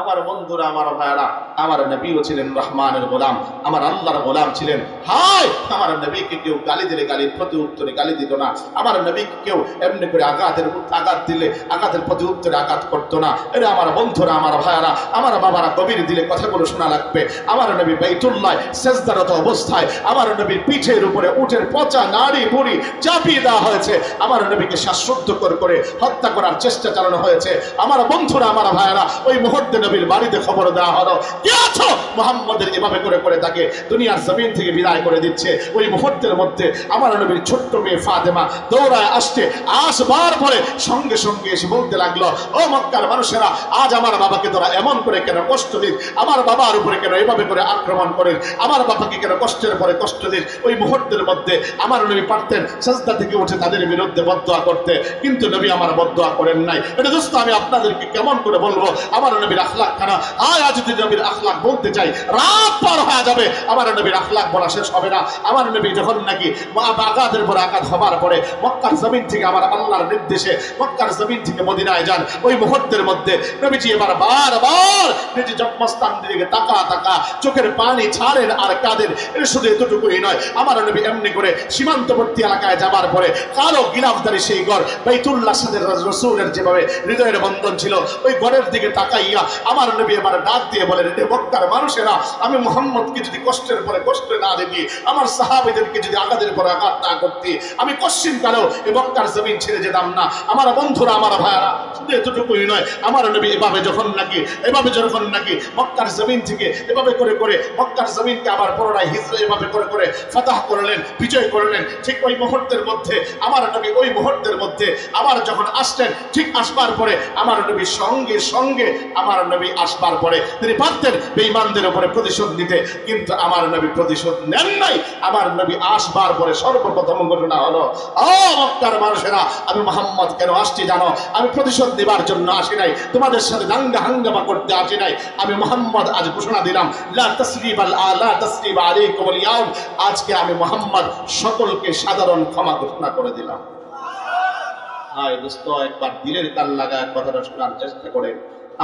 আমার বন্ধুরা, আমার ভাইরা, আমার নবীও ছিলেন রহমানের গোলাম, আমার আল্লাহর গোলাম ছিলেন। হায়, আমার নবীকে কেউ গালি দিলে গালির প্রতি উত্তরে গালি দিত না, আমার নবীকে কেউ এমনি করে আঘাত দিলে আঘাতের প্রতি উত্তরে আঘাত করতো না। এটা আমার বন্ধুরা, আমার ভাইয়ারা, আমার বাবারা, গভীর দিলে কথাগুলো শোনা লাগবে। আমার নবী বাইতুল্লাহ সেজদারত অবস্থায় আমার নবীর পিঠের উপরে উটের পচা নাড়ি বুড়ি চাপিয়ে দেওয়া হয়েছে, আমার নবীকে শ্বাসরুদ্ধ করে হত্যা করার চেষ্টা চালানো হয়েছে। আমার বন্ধুরা, আমার ভাইয়ারা, ওই মুহূর্তে নবীর বাড়িতে খবর দেওয়া হলো, কে আছো? মুহাম্মদের এভাবে করে তাকে দুনিয়ার জমিন থেকে বিদায় করে দিচ্ছে। ওই মুহূর্তের মধ্যে আমার নবীর ছোট্ট মেয়ে ফাতেমা দৌড়ায় আসবার পরে সঙ্গে সঙ্গে এসে বলতে লাগলো, ও মক্কার মানুষেরা, আজ আমার বাবাকে তোরা এমন করে কেন কষ্ট দিস? আমার বাবার উপরে কেন এভাবে করে আক্রমণ করেন? আমার বাবাকে কেন কষ্টের পরে কষ্ট দিস? ওই মুহূর্তের মধ্যে আমার নবী পারতেন সাজদা থেকে উঠে তাদের বিরুদ্ধে বদদোয়া করতে, কিন্তু নবী আমার বদদোয়া করেন নাই। এটা দোস্ত আমি আপনাদেরকে কেমন করে বলবো আমার নবীর আখলাক খানা? আজ যদি নবীর আখলাক বলতে চাই রাত পার হয়ে যাবে, আমার নবীর আখলাক বলা শেষ হবে না। আমার নবী যখন নাকি আঘাতের পর আঘাত হবার পরে মক্কার জমিন থেকে আমার আল্লাহর নির্দেশে মক্কার জমিন থেকে মদিনায় যান, ওই মুহূর্তের মধ্যে নবীজি এবার বারবার নিজে জন্মস্থান দিকে তাকা চোখের পানি ছাড়েন আর কাঁদেন। এটা শুধু এতটুকুই নয়, আমার নবী এমনি করে সীমান্তবর্তী এলাকায় যাবার পরে কালো গিলাফদারি সেই ঘর বাইতুল্লাহ সাথে রাসূলের যেভাবে হৃদয়ের বন্ধন ছিল, ওই ঘরের দিকে তাকাইয়া আমার নবী এবার ডাক দিয়ে বলেন, হে মক্কার মানুষেরা, আমি মুহাম্মদকে যদি কষ্টের পরে কষ্ট না দিই, আমার সাহাবীদেরকে যদি আঘাতের পরে আঘাত না করতে, আমি কশ্চিন কালেও এই মক্কার জমিন ছেড়ে যেতাম না। আমার বন্ধুরা, আমার ভাইয়ারা, শুধু এতটুকুই নয়, আমার নবী এভাবে যখন নাকি মক্কার জমিন থেকে এভাবে করে মক্কার জমিনকে আবার পুনরায় হিজরা এভাবে করে ফাতাহ করলেন, বিজয় করলেন, ঠিক ওই মুহূর্তের মধ্যে আমার নবী ওই মুহূর্তের মধ্যে আবার যখন আসলেন, ঠিক আসবার পরে আমার নবী সঙ্গে আমার নবী আসবার পরে তিনি পারতেন বেঈমানদের উপরে প্রতিশোধ নিতে, কিন্তু আমার নবী প্রতিশোধ নেন নাই। আমার নবী আসবার পরে সর্বপ্রথম ঘটনা হলো, ও মক্কার মানুষেরা, আমি মুহাম্মদ কেন আসছি জানো? আমি প্রতিশোধ নেবার জন্য আসি নাই, তোমাদের সাথে দাঙ্গা হাঙ্গামা করতে আসি নাই। আমি মুহাম্মদ আজ ঘোষণা দিলাম, লা তাসরিবা আলাইকুমুল ইয়াউম, আজকে আমি মুহাম্মদ সকলকে সাধারণ ক্ষমা ঘোষণা করে দিলাম। হায় দোস্ত, একবার দিলের কান লাগায় কথাটা শোনার চেষ্টা করেন।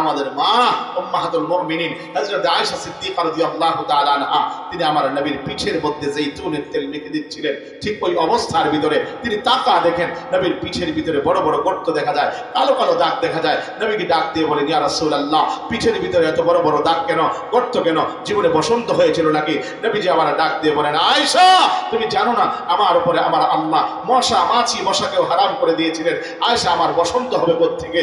আমাদের মা উম্মাহাতুল মুমিনিন হযরত আয়েশা সিদ্দিকা রাদিয়াল্লাহু তাআলা আনহা, তিনি আমার নবীর পিঠের মধ্যে ዘይতুনের তেল মেখে দিচ্ছিলেন। ঠিক ওই অবস্থার ভিতরে তিনি তাকা দেখেন নবীর পিঠের ভিতরে বড় বড় গর্ত দেখা যায়, কালো কালো দাগ দেখা যায়। নবীকে ডাক দিয়ে বলেন, ইয়া রাসূলুল্লাহ, পিঠের ভিতরে এত বড় বড় দাগ কেন, গর্ত কেন? জীবনে বসন্ত হয়েছিল নাকি? নবীজি আমার ডাক দিয়ে বলেন, আয়েশা, তুমি জানো না আমার উপরে আমার আল্লাহ মশাকেও হারাম করে দিয়েছিলেন। আয়েশা, আমার বসন্ত হবে কোত্থেকে?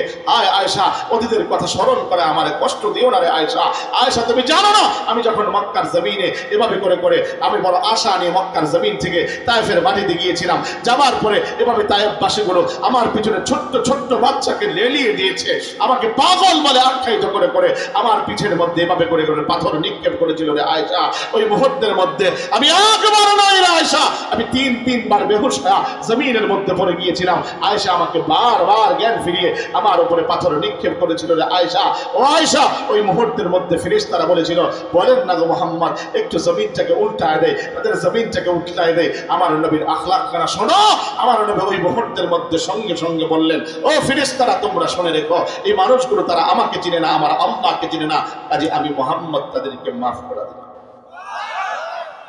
আয়েশা, অতীতের কথা স্মরণ করে আমার কষ্ট দিও না রে আয়েশা, তুমি জানো না আমি যখন মক্কার জমিনে এভাবে করে আমি বড় আশা নিয়ে মক্কার জমিন থেকে তায়েফের মাটিতে গিয়েছিলাম, যাবার পরে এভাবে তায়েফবাসীগুলো আমার পিছনে ছোট্ট বাচ্চাকে লেলিয়ে দিয়েছে, আমাকে পাগল বলে আখ্যায়িত করে আমার পিঠের মধ্যে এভাবে করে পাথর নিক্ষেপ করেছিল রে আয়েশা। ওই মুহূর্তের মধ্যে আমি একবার নয় রে আয়েশা, আমি তিনবার বেহুশ হয়ে জমিনের মধ্যে পড়ে গিয়েছিলাম। আয়েশা আমাকে বারবার জ্ঞান ফিরিয়ে আমার উপরে পাথর নিক্ষেপ করেছিল রে আয়েশা। ও আয়েশা, ওই মুহূর্তের মধ্যে ফেরেশতারা বলেছিল, বলেন না গো মুহাম্মদ, একটু জমিনটাকে উল্টায় দেয়, তাদের জমিনটাকে উল্টায় দেয়। আমার নবীর আখলাক খানা শোনো। আমার নবী ওই মুহূর্তের মধ্যে সঙ্গে বললেন, ও ফেরেশতারা, তোমরা শুনে রেখো, এই মানুষগুলো তারা আমাকে চিনে না, আমার আল্লাহকে চিনে না, কাজে আমি মুহাম্মদ তাদেরকে মাফ করে দিলাম।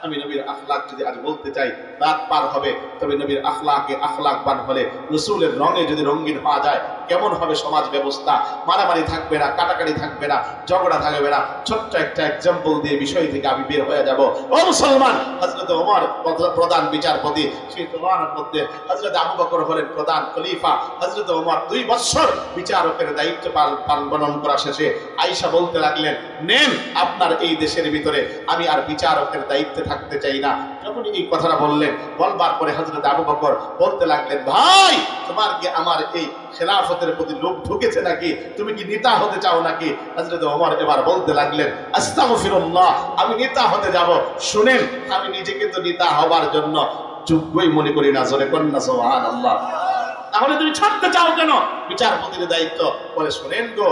আমি নবীর আখলাক যদি আজ বলতে চাই রাত পার হবে, তবে নবীর আখলাকবান হলে রাসূলের রঙে যদি রঙিন হওয়া যায়, কেমন হবে সমাজ ব্যবস্থা? মারামারি থাকবে না, কাটাকাটি থাকবে না, ঝগড়া থাকবে না। ছোট্ট একটা এক্সাম্পল দিয়ে বিষয় থেকে আমি বের হয়ে যাব। ও মুসলমান, হযরত ওমর প্রধান বিচারপতি, সেই তোমার মধ্যে হযরত আবু বকর হলেন প্রধান খলিফা। হযরত ওমর 2 বছর বিচারকের দায়িত্ব পালন করা শেষে আয়েশা বলতে লাগলেন, নেন আপনার এই দেশের ভিতরে আমি আর বিচারকের দায়িত্বে থাকতে চাই না। যখন এই কথাটা বলবার পরে হযরত আবু বকর বলতে লাগলেন, ভাই, তোমার কি আমার এই খেলাফতের প্রতি লোভ ঢুকেছে নাকি? তুমি কি নেতা হতে চাও নাকি? হযরত ওমর এবার বলতে লাগলেন, আস্তাগফিরুল্লাহ, আমি নেতা হতে যাব? শুনেন, আমি নিজেকে তো নেতা হবার জন্য যোগ্যই মনে করি না। জোরে কন্যা সুবহানাল্লাহ। তাহলে তুমি ছাড়তে চাও কেন বিচারপতির দায়িত্ব? বলে শোনেন গো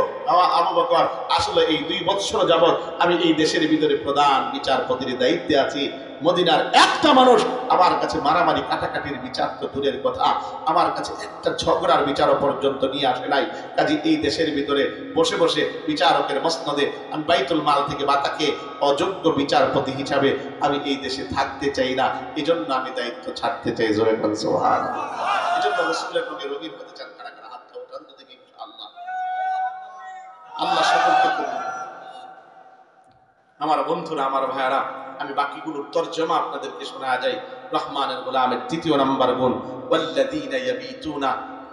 আবু বকর, আসলে এই 2 বছর যাবত আমি এই দেশের ভিতরে প্রধান বিচারপতির দায়িত্বে আছি। মদিনার একটা মানুষ আমার কাছে মারামারি কাটাকাটির বিচার তো দূরের কথা, আমার কাছে একটা ঝগড়ার বিচারও পর্যন্ত নিয়ে আসে নাই। কাজে এই দেশের ভিতরে বসে বসে বিচারকের মসনদে আমি বাইতুল মাল থেকে বাতাকে অযোগ্য বিচারপতি হিসাবে আমি এই দেশে থাকতে চাই না, এজন্য আমি দায়িত্ব ছাড়তে চাই। জোরে বলেন সুবহানাল্লাহ। এজন্য রাসূলের নবী রঙিন হতে চান, কারা কারা হাত উঠান তো দেখি ইনশাআল্লাহ। আল্লাহ সকলকে কবুল। আমার বন্ধুরা, আমার ভাইয়ারা, আমি বাকিগুলোর তরজমা আপনাদেরকে শোনা যায়। রহমানের গোলামের 3য় নাম্বার গুণ, ওয়াল্লাযীনা ইয়াবিতুনা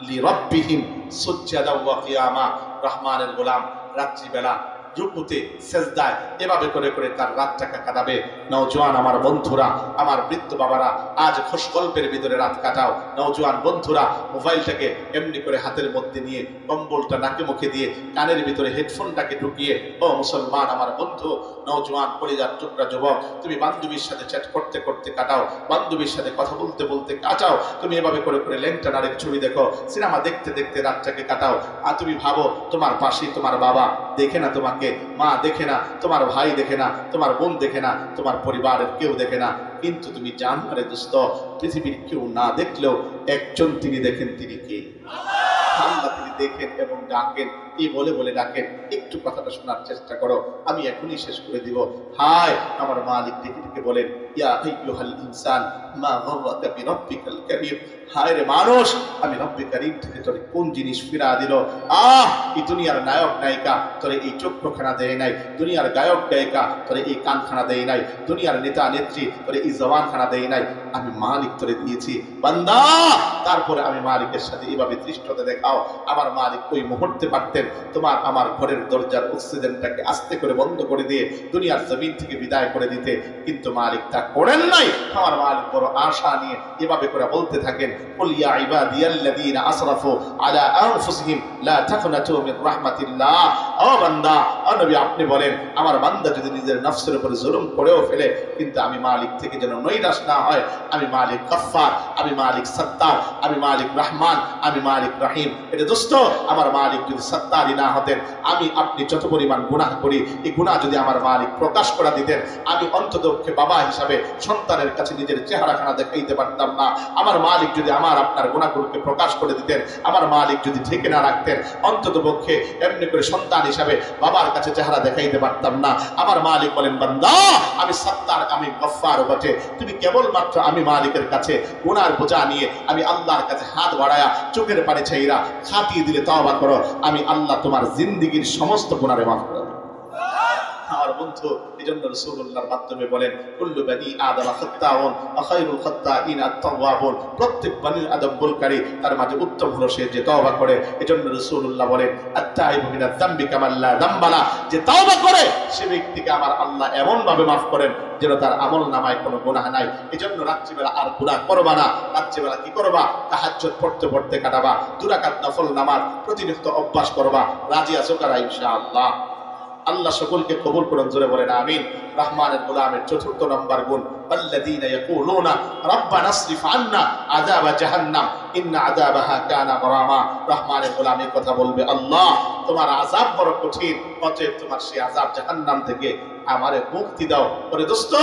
লিরাব্বিহিম সুজদাও ওয়া কিয়ামা। রহমানের গোলাম রাত্রিবেলা রুকুতে সেজদায় এভাবে করে করে তার রাতটাকে কাটাবে। নওজোয়ান আমার বন্ধুরা, আমার বৃদ্ধ বাবারা, আজ খোশগল্পের ভিতরে রাত কাটাও। নওজোয়ান বন্ধুরা, মোবাইলটাকে এমনি করে হাতের মধ্যে নিয়ে কম্বলটা নাকে মুখে দিয়ে কানের ভিতরে হেডফোনটাকে ঢুকিয়ে, ও মুসলমান আমার বন্ধু, নওজোয়ান পরিজার টুকরা যুবক, তুমি বান্ধবীর সাথে চ্যাট করতে করতে কাটাও, বান্ধবীর সাথে কথা বলতে বলতে কাটাও। তুমি এভাবে করে করে লেংটা নারীর ছবি দেখো, সিনেমা দেখতে দেখতে রাতটাকে কাটাও। আর তুমি ভাবো তোমার পাশেই তোমার বাবা দেখে না, তোমাকে মা দেখে না, তোমার ভাই দেখে না, তোমার বোন দেখে না, তোমার পরিবারের কেউ দেখে না, কিন্তু তুমি জানো রে দোস্ত, পৃথিবীর কেউ না দেখলেও একজন তিনি দেখেন। তিনি কে? আল্লাহ। তিনি দেখেন এবং ডাকেন, এই বলে বলে ডাকেন। একটু কথাটা শোনার চেষ্টা করো, আমি এখনই শেষ করে দিব। হায় আমার মালিক ডেকে ডেকে বলেন, ইয়া আইয়ুহাল ইনসান মা গাররাকা বিরাব্বিকাল কারীম। হায় রে মানুষ, আমি রব্বে কারীম থেকে তোরে কোন জিনিস ফিরা দিল? এই দুনিয়ার নায়ক নায়িকা তোরে এই চক্ষুখানা দেয় নাই, দুনিয়ার গায়ক গায়িকা তোরে এই কানখানা দেয় নাই, দুনিয়ার নেতা নেত্রী তোরে এই জবানখানা দেয় নাই, আমি মালিক তোরে দিয়েছি বান্দা। তারপরে আমি মালিকের সাথে এভাবে দৃষ্টতা দেখাও। আমার মালিক ওই মুহূর্তে পারতেন তোমার আমার ঘরের দরজার অক্সিজেনটাকে আস্তে করে বন্ধ করে দিয়ে দুনিয়ার জমিন থেকে বিদায় করে দিতে, কিন্তু মালিক তা করেন নাই। আমার মালিক বড় আশা নিয়ে এভাবে করে বলতে থাকেন, কুল ইয়া ইবাদিয়াল্লাযীনা আসরাফু আলা আনফুসিহিম লা তাকনাতু মির রাহমাতিল্লাহ। ও বান্দা, ও নবী, আপনি বলেন আমার বান্দা যদি নিজের নফসের উপর জুলুম করেও ফেলে, কিন্তু আমি মালিক থেকে যেন নৈরাশ না হয়। আমি মালিক গফফার, আমি মালিক সত্তার, আমি মালিক রহমান, আমি মালিক রহিম। এটা দোস্ত, আমার মালিক যদি সত্তারই না হতেন, আমি আপনি যত পরিমাণ গুনাহ করি, এই গুনাহ যদি আমার মালিক প্রকাশ করে দিতেন, আমি অন্ততপক্ষে বাবা হিসাবে সন্তানের কাছে নিজের চেহারাখানা দেখাইতে পারতাম না। আমার মালিক যদি আমার আপনার গুনাহগুলোকে প্রকাশ করে দিতেন, আমার মালিক যদি ঢেকে না রাখতেন, অন্ততপক্ষে এমনি করে সন্তান হিসাবে বাবার কাছে চেহারা দেখাইতে পারতাম না। আমার মালিক বলেন, বান্দা আমি সত্তার, আমি গফফার বটে, তুমি কেবলমাত্র আমি মালিকের কাছে গুনার বোঝা নিয়ে আমি আল্লাহর কাছে হাত বাড়ায়া চোখের পানি ছাইরা খাটিয়ে দিলে তওবা করো, আমি আল্লাহ তোমার জিন্দেগীর সমস্ত গুনাহে মাফ করে দেব। আমার বন্ধু, এজন্য রাসূলুল্লাহর মাধ্যমে বলেন, কুল্লু বানি আদম খাত্তাউন ওয়া খায়রুল খাত্তাইন আত-তাওয়াবুন। প্রত্যেক বনি আদম ভুলকারী, তার মাঝে উত্তম হলো সে যে তওবা করে। এজন্য রাসূলুল্লাহ বলেন, আত-তাইবু মিনাজ যামবি কামা লা যামবালা। যে তওবা করে সে ব্যক্তিকে আমার আল্লাহ এমন ভাবে মাফ করেন যেন তার আমলনামায় কোনো গুনাহ নাই। এজন্য রাত্রিবেলা আর গুনাহ করবা না। রাত্রিবেলা কি করবা? তাহাজ্জুদ পড়তে পড়তে কাটাবা, 2 রাকাত নফল নামাজ প্রতিনিয়ত অভ্যাস করবা। রাজি আছো কারা ইনশাআল্লাহ? আল্লাহ সকলকে কবুল করুন, জোরে বলেন আমিন। রহমানের গোলামের 4th নম্বর গুণ, আল্লাযীনা ইয়াকুলুনা রাব্বানা আসরিফ আন্না আযাবা জাহান্নাম ইন্না আযাবাহা কানা গরামা। রহমানের গোলাম এই কথা বলবে, আল্লাহ তোমার আযাব বড় কঠিন, অতএব তোমার সেই আযাব জাহান্নাম থেকে আমারে মুক্তি দাও। ওরে দোস্ত,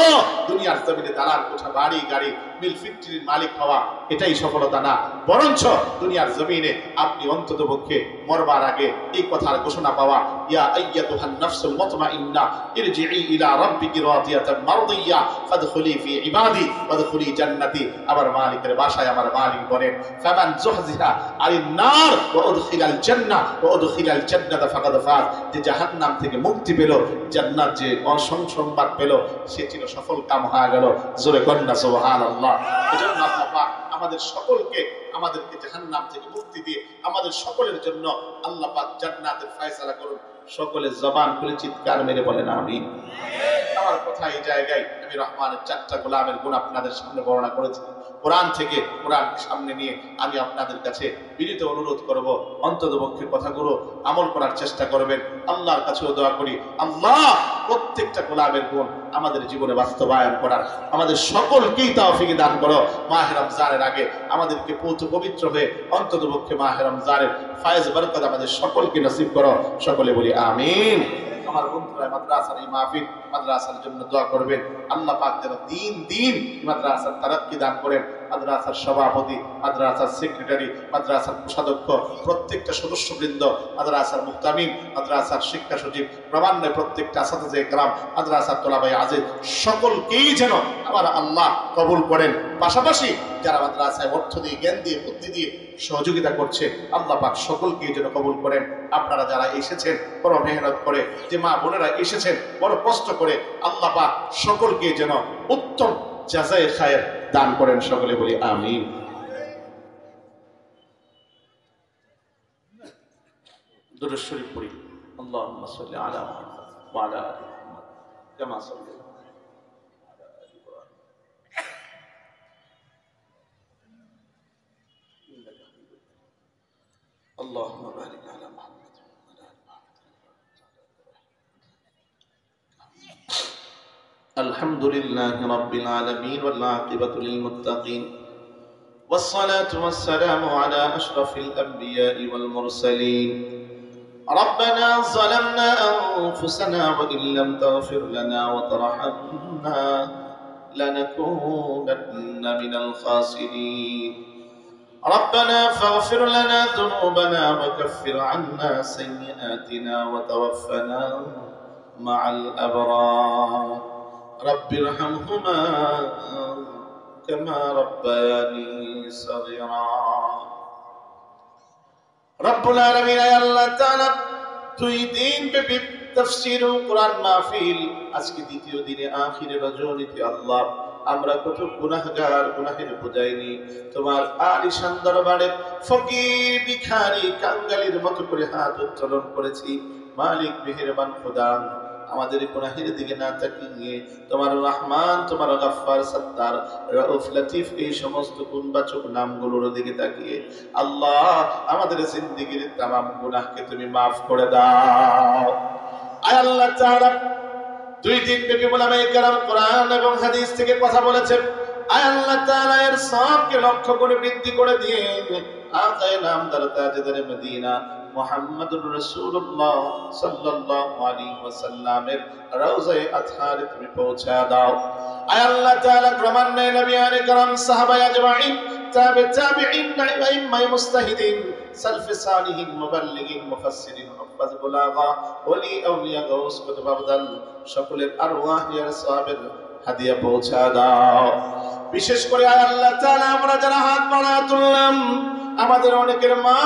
দুনিয়ার জমিনে দালাল কোঠা, বাড়ি গাড়ি, মিল ফ্যাক্টরির মালিক হওয়া এটাই সফলতা না, বরঞ্চ দুনিয়ার জমিনে আপনি অন্ততপক্ষে মরবার আগে এই কথার ঘোষণা পাওয়া, ইয়া আইয়াতুহান নাফসুল মুতমাইন্না ইরজিই ইলা রাব্বিকি রাদিয়াতান মারদিয়্যা ফাদখুলি ফি ইবাদি ওয়াদখুলি জান্নাতি। আমার মালিকের বাসায় আমার মালিক বলেন, ফামান যুহজিহা আনিন নার ওয়া উদখিলাল জান্নাহ ওয়া উদখিলাল জান্নাতা ফাকাদ ফাজ। যে জাহান্নাম থেকে মুক্তি পেল, জান্নাত যে সংবাদ পেল, সে ছিল সফল কাম হয়ে গেল। জোরে কন্যা সুবহানাল্লাহ। এজন্য আল্লাহ পাক আমাদের সকলকে, আমাদেরকে জাহান্নাম থেকে মুক্তি দিয়ে আমাদের সকলের জন্য আল্লাহ পাক জান্নাতের ফয়সালা করুন। সকলে জবান খুলে চিৎকার মেরে বলেন আমিন। আমার কথা এই জায়গায় আমি রহমানের 4টা গোলামের গুণ আপনাদের সামনে বর্ণনা করেছি। কোরআন থেকে কোরআন সামনে নিয়ে আমি আপনাদের কাছে বিনীত অনুরোধ করব, অন্ততপক্ষে কথাগুলো আমল করার চেষ্টা করবেন। আল্লাহর কাছেও দোয়া করি, আল্লাহ প্রত্যেকটা গোলামের গুণ আমাদের জীবনে বাস্তবায়ন করার আমাদের সকলকেই তৌফিক দান করো। মাহে রমজানের আগে আমাদেরকে পবিত্র হয়ে অন্ততপক্ষে মাহে রমজানের ফায়েজ বরকত আমাদের সকলকে নসিব করো। সকলে বলি আমিন। আমার বন্ধুরা মাদ্রাসার এই মাহফিল মাদ্রাসার জন্য দোয়া করবেন। আল্লাহ পাক যেন দিন দিন মাদ্রাসার তারাক্কি দান করেন। মাদ্রাসার সভাপতি, মাদ্রাসার সেক্রেটারি, মাদ্রাসার কোষাধ্যক্ষ, প্রত্যেকটা সদস্যবৃন্দ, মাদ্রাসার মুহতামিম, মাদ্রাসার শিক্ষা সচিব, ক্রমান্বয়ে প্রত্যেকটা আসাতিজে কেরাম, মাদ্রাসার তোলাবায়ে আজিজ সকলকেই যেন আমার আল্লাহ কবুল করেন। পাশাপাশি যারা মাদ্রাসায় অর্থ দিয়ে, জ্ঞান দিয়ে, বুদ্ধি দিয়ে সহযোগিতা করছে, আল্লাহ পাক সকলকেই যেন কবুল করেন। আপনারা যারা এসেছেন বড় মেহনত করে, যে মা বোনেরা এসেছেন বড় কষ্ট করে, আল্লাহ পাক সকলকে যেন উত্তম জাযায়ে খায়ের দান করেন। সকলে বলি আমিন। দুরূদ শরীফ পড়ি। আল্লাহুম্মা সাল্লি আলা মুহাম্মাদ ওয়া আলা আলি মুহাম্মাদ কামা সাল্লাইতা আলা আলি ইব্রাহিম ইন্নাকা হামিদুম মাজিদ। আল্লাহুম্মা বারিক আলা মুহাম্মাদ ওয়া আলা আলি মুহাম্মাদ। আলহামদুলিল্লাহি রাব্বিল আলামিন ওয়াল আকিবাতু লিল মুত্তাকিন والصلاة والسلام على أشرف الأنبياء والمرسلين. ربنا ظلمنا أنفسنا وإن لم تغفر لنا وترحمنا لنكونن من الخاسرين. ربنا فاغفر لنا ذنوبنا وكفر عنا سيئاتنا وتوفنا مع الأبرار. رب ارحمهما كما ربياني صغيرا. رب العالمين يا الله تعالى দুই দিন ব্যাপী তাফসীর ও কোরআন মাহফিল, আজকে দ্বিতীয় দিনে আখিরে রজনীতে আল্লাহ আমরা কত গুনাহগার, গুনাহের বোঝাইনি তোমার আলিশান দরবারে ফকির ভিখারি কাঙ্গালির মতো করে হাত উত্তোলন করেছি। মালিক মেহেরবান খোদা, আমাদের গুনাহের দিকে না তাকিয়ে তোমার রহমান, তোমার গফফার, সত্তার, রউফ, লতিফ এই সমস্ত গুণবাচক নামগুলোর দিকে তাকিয়ে আল্লাহ আমাদের জিন্দেগীর तमाम গুনাহকে তুমি maaf করে দাও। আয় আল্লাহ তাআলা দুই দিন ব্যাপী উলামায়ে কেরাম কোরআন এবং হাদিস থেকে কথা বলেছেন। আয় আল্লাহ তাআলা এর সওয়াবকে লক্ষ্য করে বৃদ্ধি করে দিয়ে আকায়ে নামদার তাজদারে মদিনা মুহাম্মদুর রাসূলুল্লাহ সাল্লাল্লাহু আলাইহি ওয়াসাল্লামের রওজায়ে আতহারে তুমি পৌঁছা দাও। আয় আল্লাহ তাআলা ক্রমান্বয়ে নবিয়ানে کرام সাহাবা আজমাইন, তাবিঈন, আইম্মায়ে মুজতাহিদিন, সালফে সালিহিন, মুবাল্লিগিন, মুফাসসিরিন, হুফাজ বুলাগা, ওলি আউলিয়া, গাউস, কুতুব আবদাল সকলের আরওয়াহের সওয়াবের হাদিয়া পৌঁছা দাও। বিশেষ করে আয় আল্লাহ তাআলা আমরা যারা হাত বাড়া তুললাম, আমাদের অনেকের মা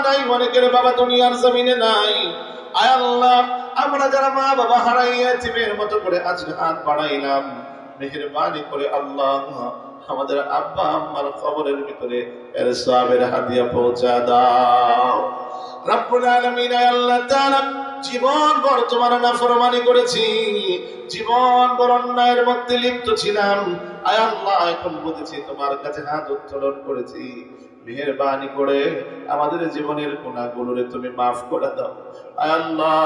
নাই, অনেকের বাবা দুনিয়ার জমিনে নাই। আয় আল্লাহ আমরা যারা মা বাবা হারাইয়া জীবের মতো করে আজ হাত বাড়াইলাম, মেহেরবানি করে আল্লাহ আমাদের আব্বা আম্মার কবরের ভিতরে এর সওয়াবের হাদিয়া পৌঁছা দাও। রব্বুল আলামিন আয় আল্লাহ তাআলা জীবন ভর তোমার নাফরমানি করেছি, জীবন ভর অন্যায়ের মধ্যে লিপ্ত ছিলাম। আয় আল্লাহ এখন বুঝেছি, তোমার কাছে হাত উত্তোলন করেছি, মেহেরবানি করে আমাদের জীবনের গুনাহগুলোরে তুমি maaf করে দাও। আয় আল্লাহ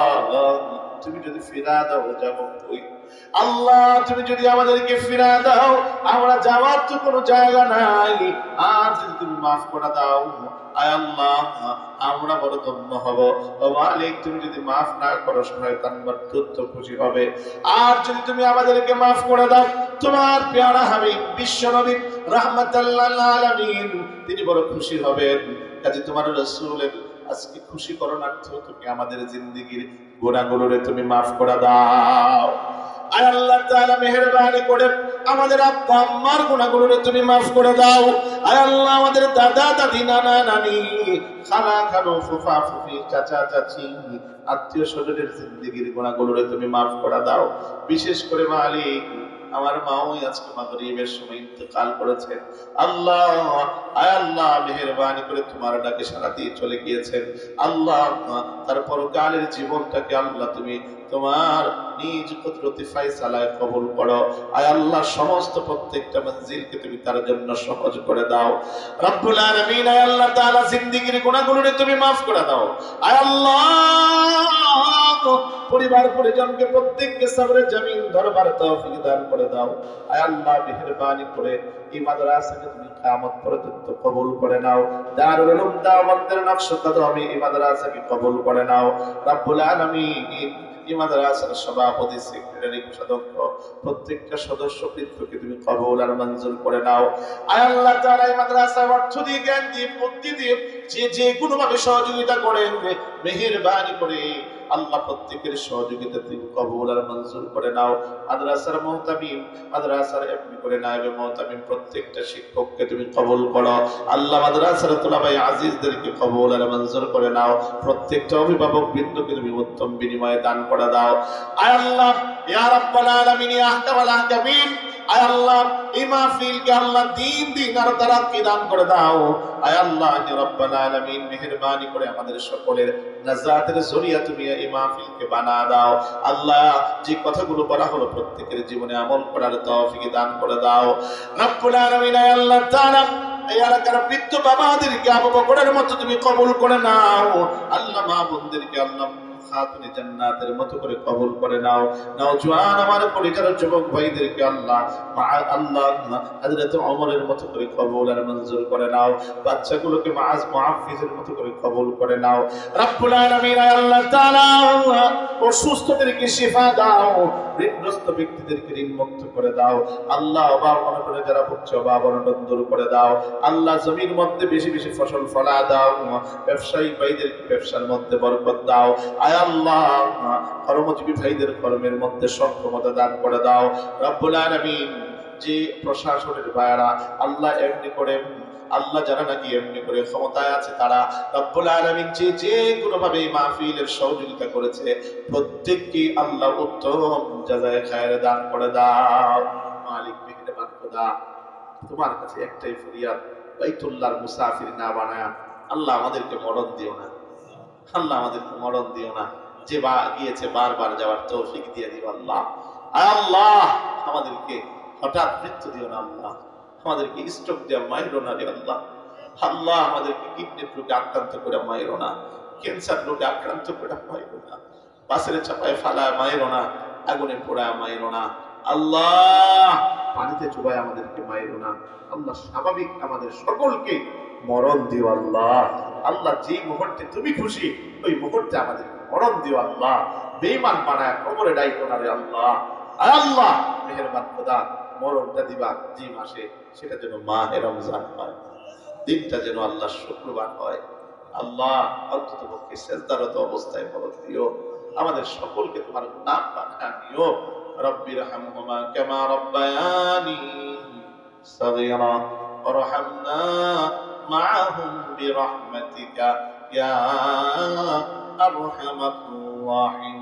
তুমি যদি ফিরা দাও যাবো কই? আল্লাহ তুমি যদি আমাদেরকে ফিরা দাও, আমরা যাওয়ার তো কোনো জায়গা নাই। আর যদি তুমি maaf করে দাও, আয় আল্লাহ আমরা বড় ধন্য হব। ও মালিক তুমি যদি maaf না করো, শয়তান বড় খুশি হবে। আর যদি তুমি আমাদেরকে maaf করে দাও, তোমার প্যারা হাবিব বিশ্ব নবী রাহমাতুল্লাহ আলামিন তিনি বড় খুশি হবেন। কাজে তোমার রাসূলের আজকে খুশি করণার্থ তুমি আমাদের জিন্দেগীর গুনাহগুলোরে তুমি maaf করে দাও। আয় আল্লাহ তাআলা মেহেরবানি করে আমাদের আব্বা আম্মার গুনাহগুলোরে তুমি maaf করে দাও। আয় আল্লাহ আমাদের দাদা দাদি, নানা নানি, খালা খালু, ফুফা ফুফি, চাচা চাচি, আত্মীয় স্বজনের জিন্দেগীর গুনাহগুলোরে তুমি maaf করে দাও। বিশেষ করে মালিক আমার মাও আজকে মাগরিবের সময় ইন্তেকাল করেছে। আল্লাহ আয় আল্লাহ মেহেরবানি করে তোমার ডাকে সাড়া দিয়ে চলে গিয়েছেন। আল্লাহ তার পরকালের জীবনটাকে আল্লাহ তুমি তোমার নিজ কুদরতি ফায়সালায় কবুল করো। আয় আল্লাহ সমস্ত প্রত্যেকটা মঞ্জিলকে তুমি তার জন্য সহজ করে দাও রব্বুল আলামিন। আয় আল্লাহ তাআলা জিন্দেগীর গুনাহগুলোকে তুমি maaf করে দাও। আয় আল্লাহ পরিবার পরিজনকে প্রত্যেককে সবরে জমিন ধরবার তৌফিক দান করে দাও। আয় আল্লাহ মেহেরবানি করে এই মাদ্রাসাকে তুমি কিয়ামত পর্যন্ত কবুল করে নাও। দারুল উলুম দাওয়াতের নকশকদমে এই মাদ্রাসাকে কবুল করে নাও রব্বুল আলামিন। এই মাদ্রাসার সভাপতি, সেক্রেটারি, সদস্য প্রত্যেকটা সদস্যবৃন্দকে তুমি কবুল আর মঞ্জুর করে নাও। আয় আল্লাহ তাআলা এই মাদ্রাসায় অর্থ দিয়ে, জ্ঞান দিয়ে, বুদ্ধি দিয়ে যে কোনোভাবে সহযোগিতা করেন মেহেরবানি করে আল্লাহ প্রত্যেকের সহযোগিতা তুমি কবুল আর মঞ্জুর করে নাও। মাদ্রাসার মুহতামিম, মাদ্রাসার এমনি করে নায়েবে মুহতামিম প্রত্যেকটা শিক্ষককে তুমি কবুল করো আল্লাহ। মাদ্রাসার তোলাবাই আজিজদেরকে কবুল আর মঞ্জুর করে নাও। প্রত্যেকটা অভিভাবক বৃন্দকে তুমি উত্তম বিনিময়ে দান করে দাও। আয় আল্লাহ ইয়া রাব্বাল আলামিন ইয়া আহকামাল আহকামিন। আয় আল্লাহ এই মাহফিলকে আল্লাহ দিন আরো তারাক্কি দান করে দাও। আয় আল্লাহ ইয়া রাব্বাল আলামিন মেহেরবানি করে আমাদের সকলের নাজাতের জরিয়া তুমি এই মাহফিলকে বানা দাও আল্লাহ। যে কথাগুলো বলা হলো প্রত্যেকের জীবনে আমল করার তৌফিক দান করে দাও রব্বুল আলামিন। আয় আল্লাহ তাআলা এই এলাকার বৃদ্ধ বাবাদেরকে আবু বকরের মতো তুমি কবুল করে নাও আল্লাহ। মা বোনদেরকে আল্লাহ খাতুনে জান্নাতের মতো করে কবুল করে নাও। নওজোয়ান আমার পরিচার যুবক ভাইদেরকে আল্লাহ হযরত ওমরের মতো করে কবুল আর মঞ্জুর করে নাও। বাচ্চাগুলোকে মাআজ মুআফফিজের মতো করে কবুল করে নাও রব্বুল আলামিন। আল্লাহ তাআলা অসুস্থদেরকে শিফা দাও, ঋণগ্রস্ত ব্যক্তিদেরকে ঋণ মুক্ত করে দাও আল্লাহ। অভাব অনটনে যারা ভুগছে অভাব অনটন দূর করে দাও আল্লাহ। জমির মধ্যে বেশি বেশি ফসল ফলা দাও। ব্যবসায়ী ভাইদেরকে ব্যবসার মধ্যে বরকত দাও আয় আল্লাহ। কর্মজীবী ভাইদের কর্মের মধ্যে সক্ষমতা দান করে দাও রব্বুল আলামিন। যে প্রশাসনের ভাইরা আল্লাহ এমনি করে আল্লাহ যারা নাকি এমনি করে ক্ষমতায় আছে তারা রব্বুল আলামিন যে কোনো ভাবে মাহফিলের সহযোগিতা করেছে প্রত্যেককে আল্লাহ উত্তম জাযায়ে খায়ের দান করে দাও। মালিক মেহেরবান খোদা তোমার কাছে একটাই ফরিয়াদ, বাইতুল্লাহর মুসাফির না বানায়া আল্লাহ আমাদেরকে মরণ দিও না আল্লাহ, আমাদেরকে মরণ দিও না। যে গিয়েছে বারবার যাওয়ার তৌফিক দিয়ে দিও আল্লাহ। আল্লাহ আমাদেরকে হঠাৎ মৃত্যু দিও না আল্লাহ। আমাদেরকে স্ট্রোক দেওয়া মাইরো না রে আল্লাহ। আল্লাহ আমাদেরকে কিডনি রোগে আক্রান্ত করে মাইরো না, ক্যান্সার রোগে আক্রান্ত করে মাইরো না, বাসের চাপায় ফালায় মাইরো না, আগুনে পোড়ায় মাইরো না আল্লাহ। পানিতে চুবায় আমাদেরকে মাইরো না আল্লাহ। স্বাভাবিক আমাদের সকলকে মরণ দিও আল্লাহ। আল্লাহ যে মুহূর্তে তুমি খুশি ওই মুহূর্তে আমাদের মরণ দিও আল্লাহ। বেঈমান বানায় কবরে ডাইকো না রে আল্লাহ। আল্লাহ মেহেরবান খোদা মরণটা দিবা যে মাসে সেটা যেন মাহে রমজান হয়, দিনটা যেন আল্লাহ শুক্রবার হয় আল্লাহ। অন্তত পক্ষে সেজদারত অবস্থায় মরণ দিও। আমাদের সকলকে তোমার নাম বানায় নিও। রব্বির হামহুমা কামা রব্বায়ানি সগীরা ওয়ারহামনা মা'আহুম বিরহমাতিকা ইয়া আরহামার রাহিমিন।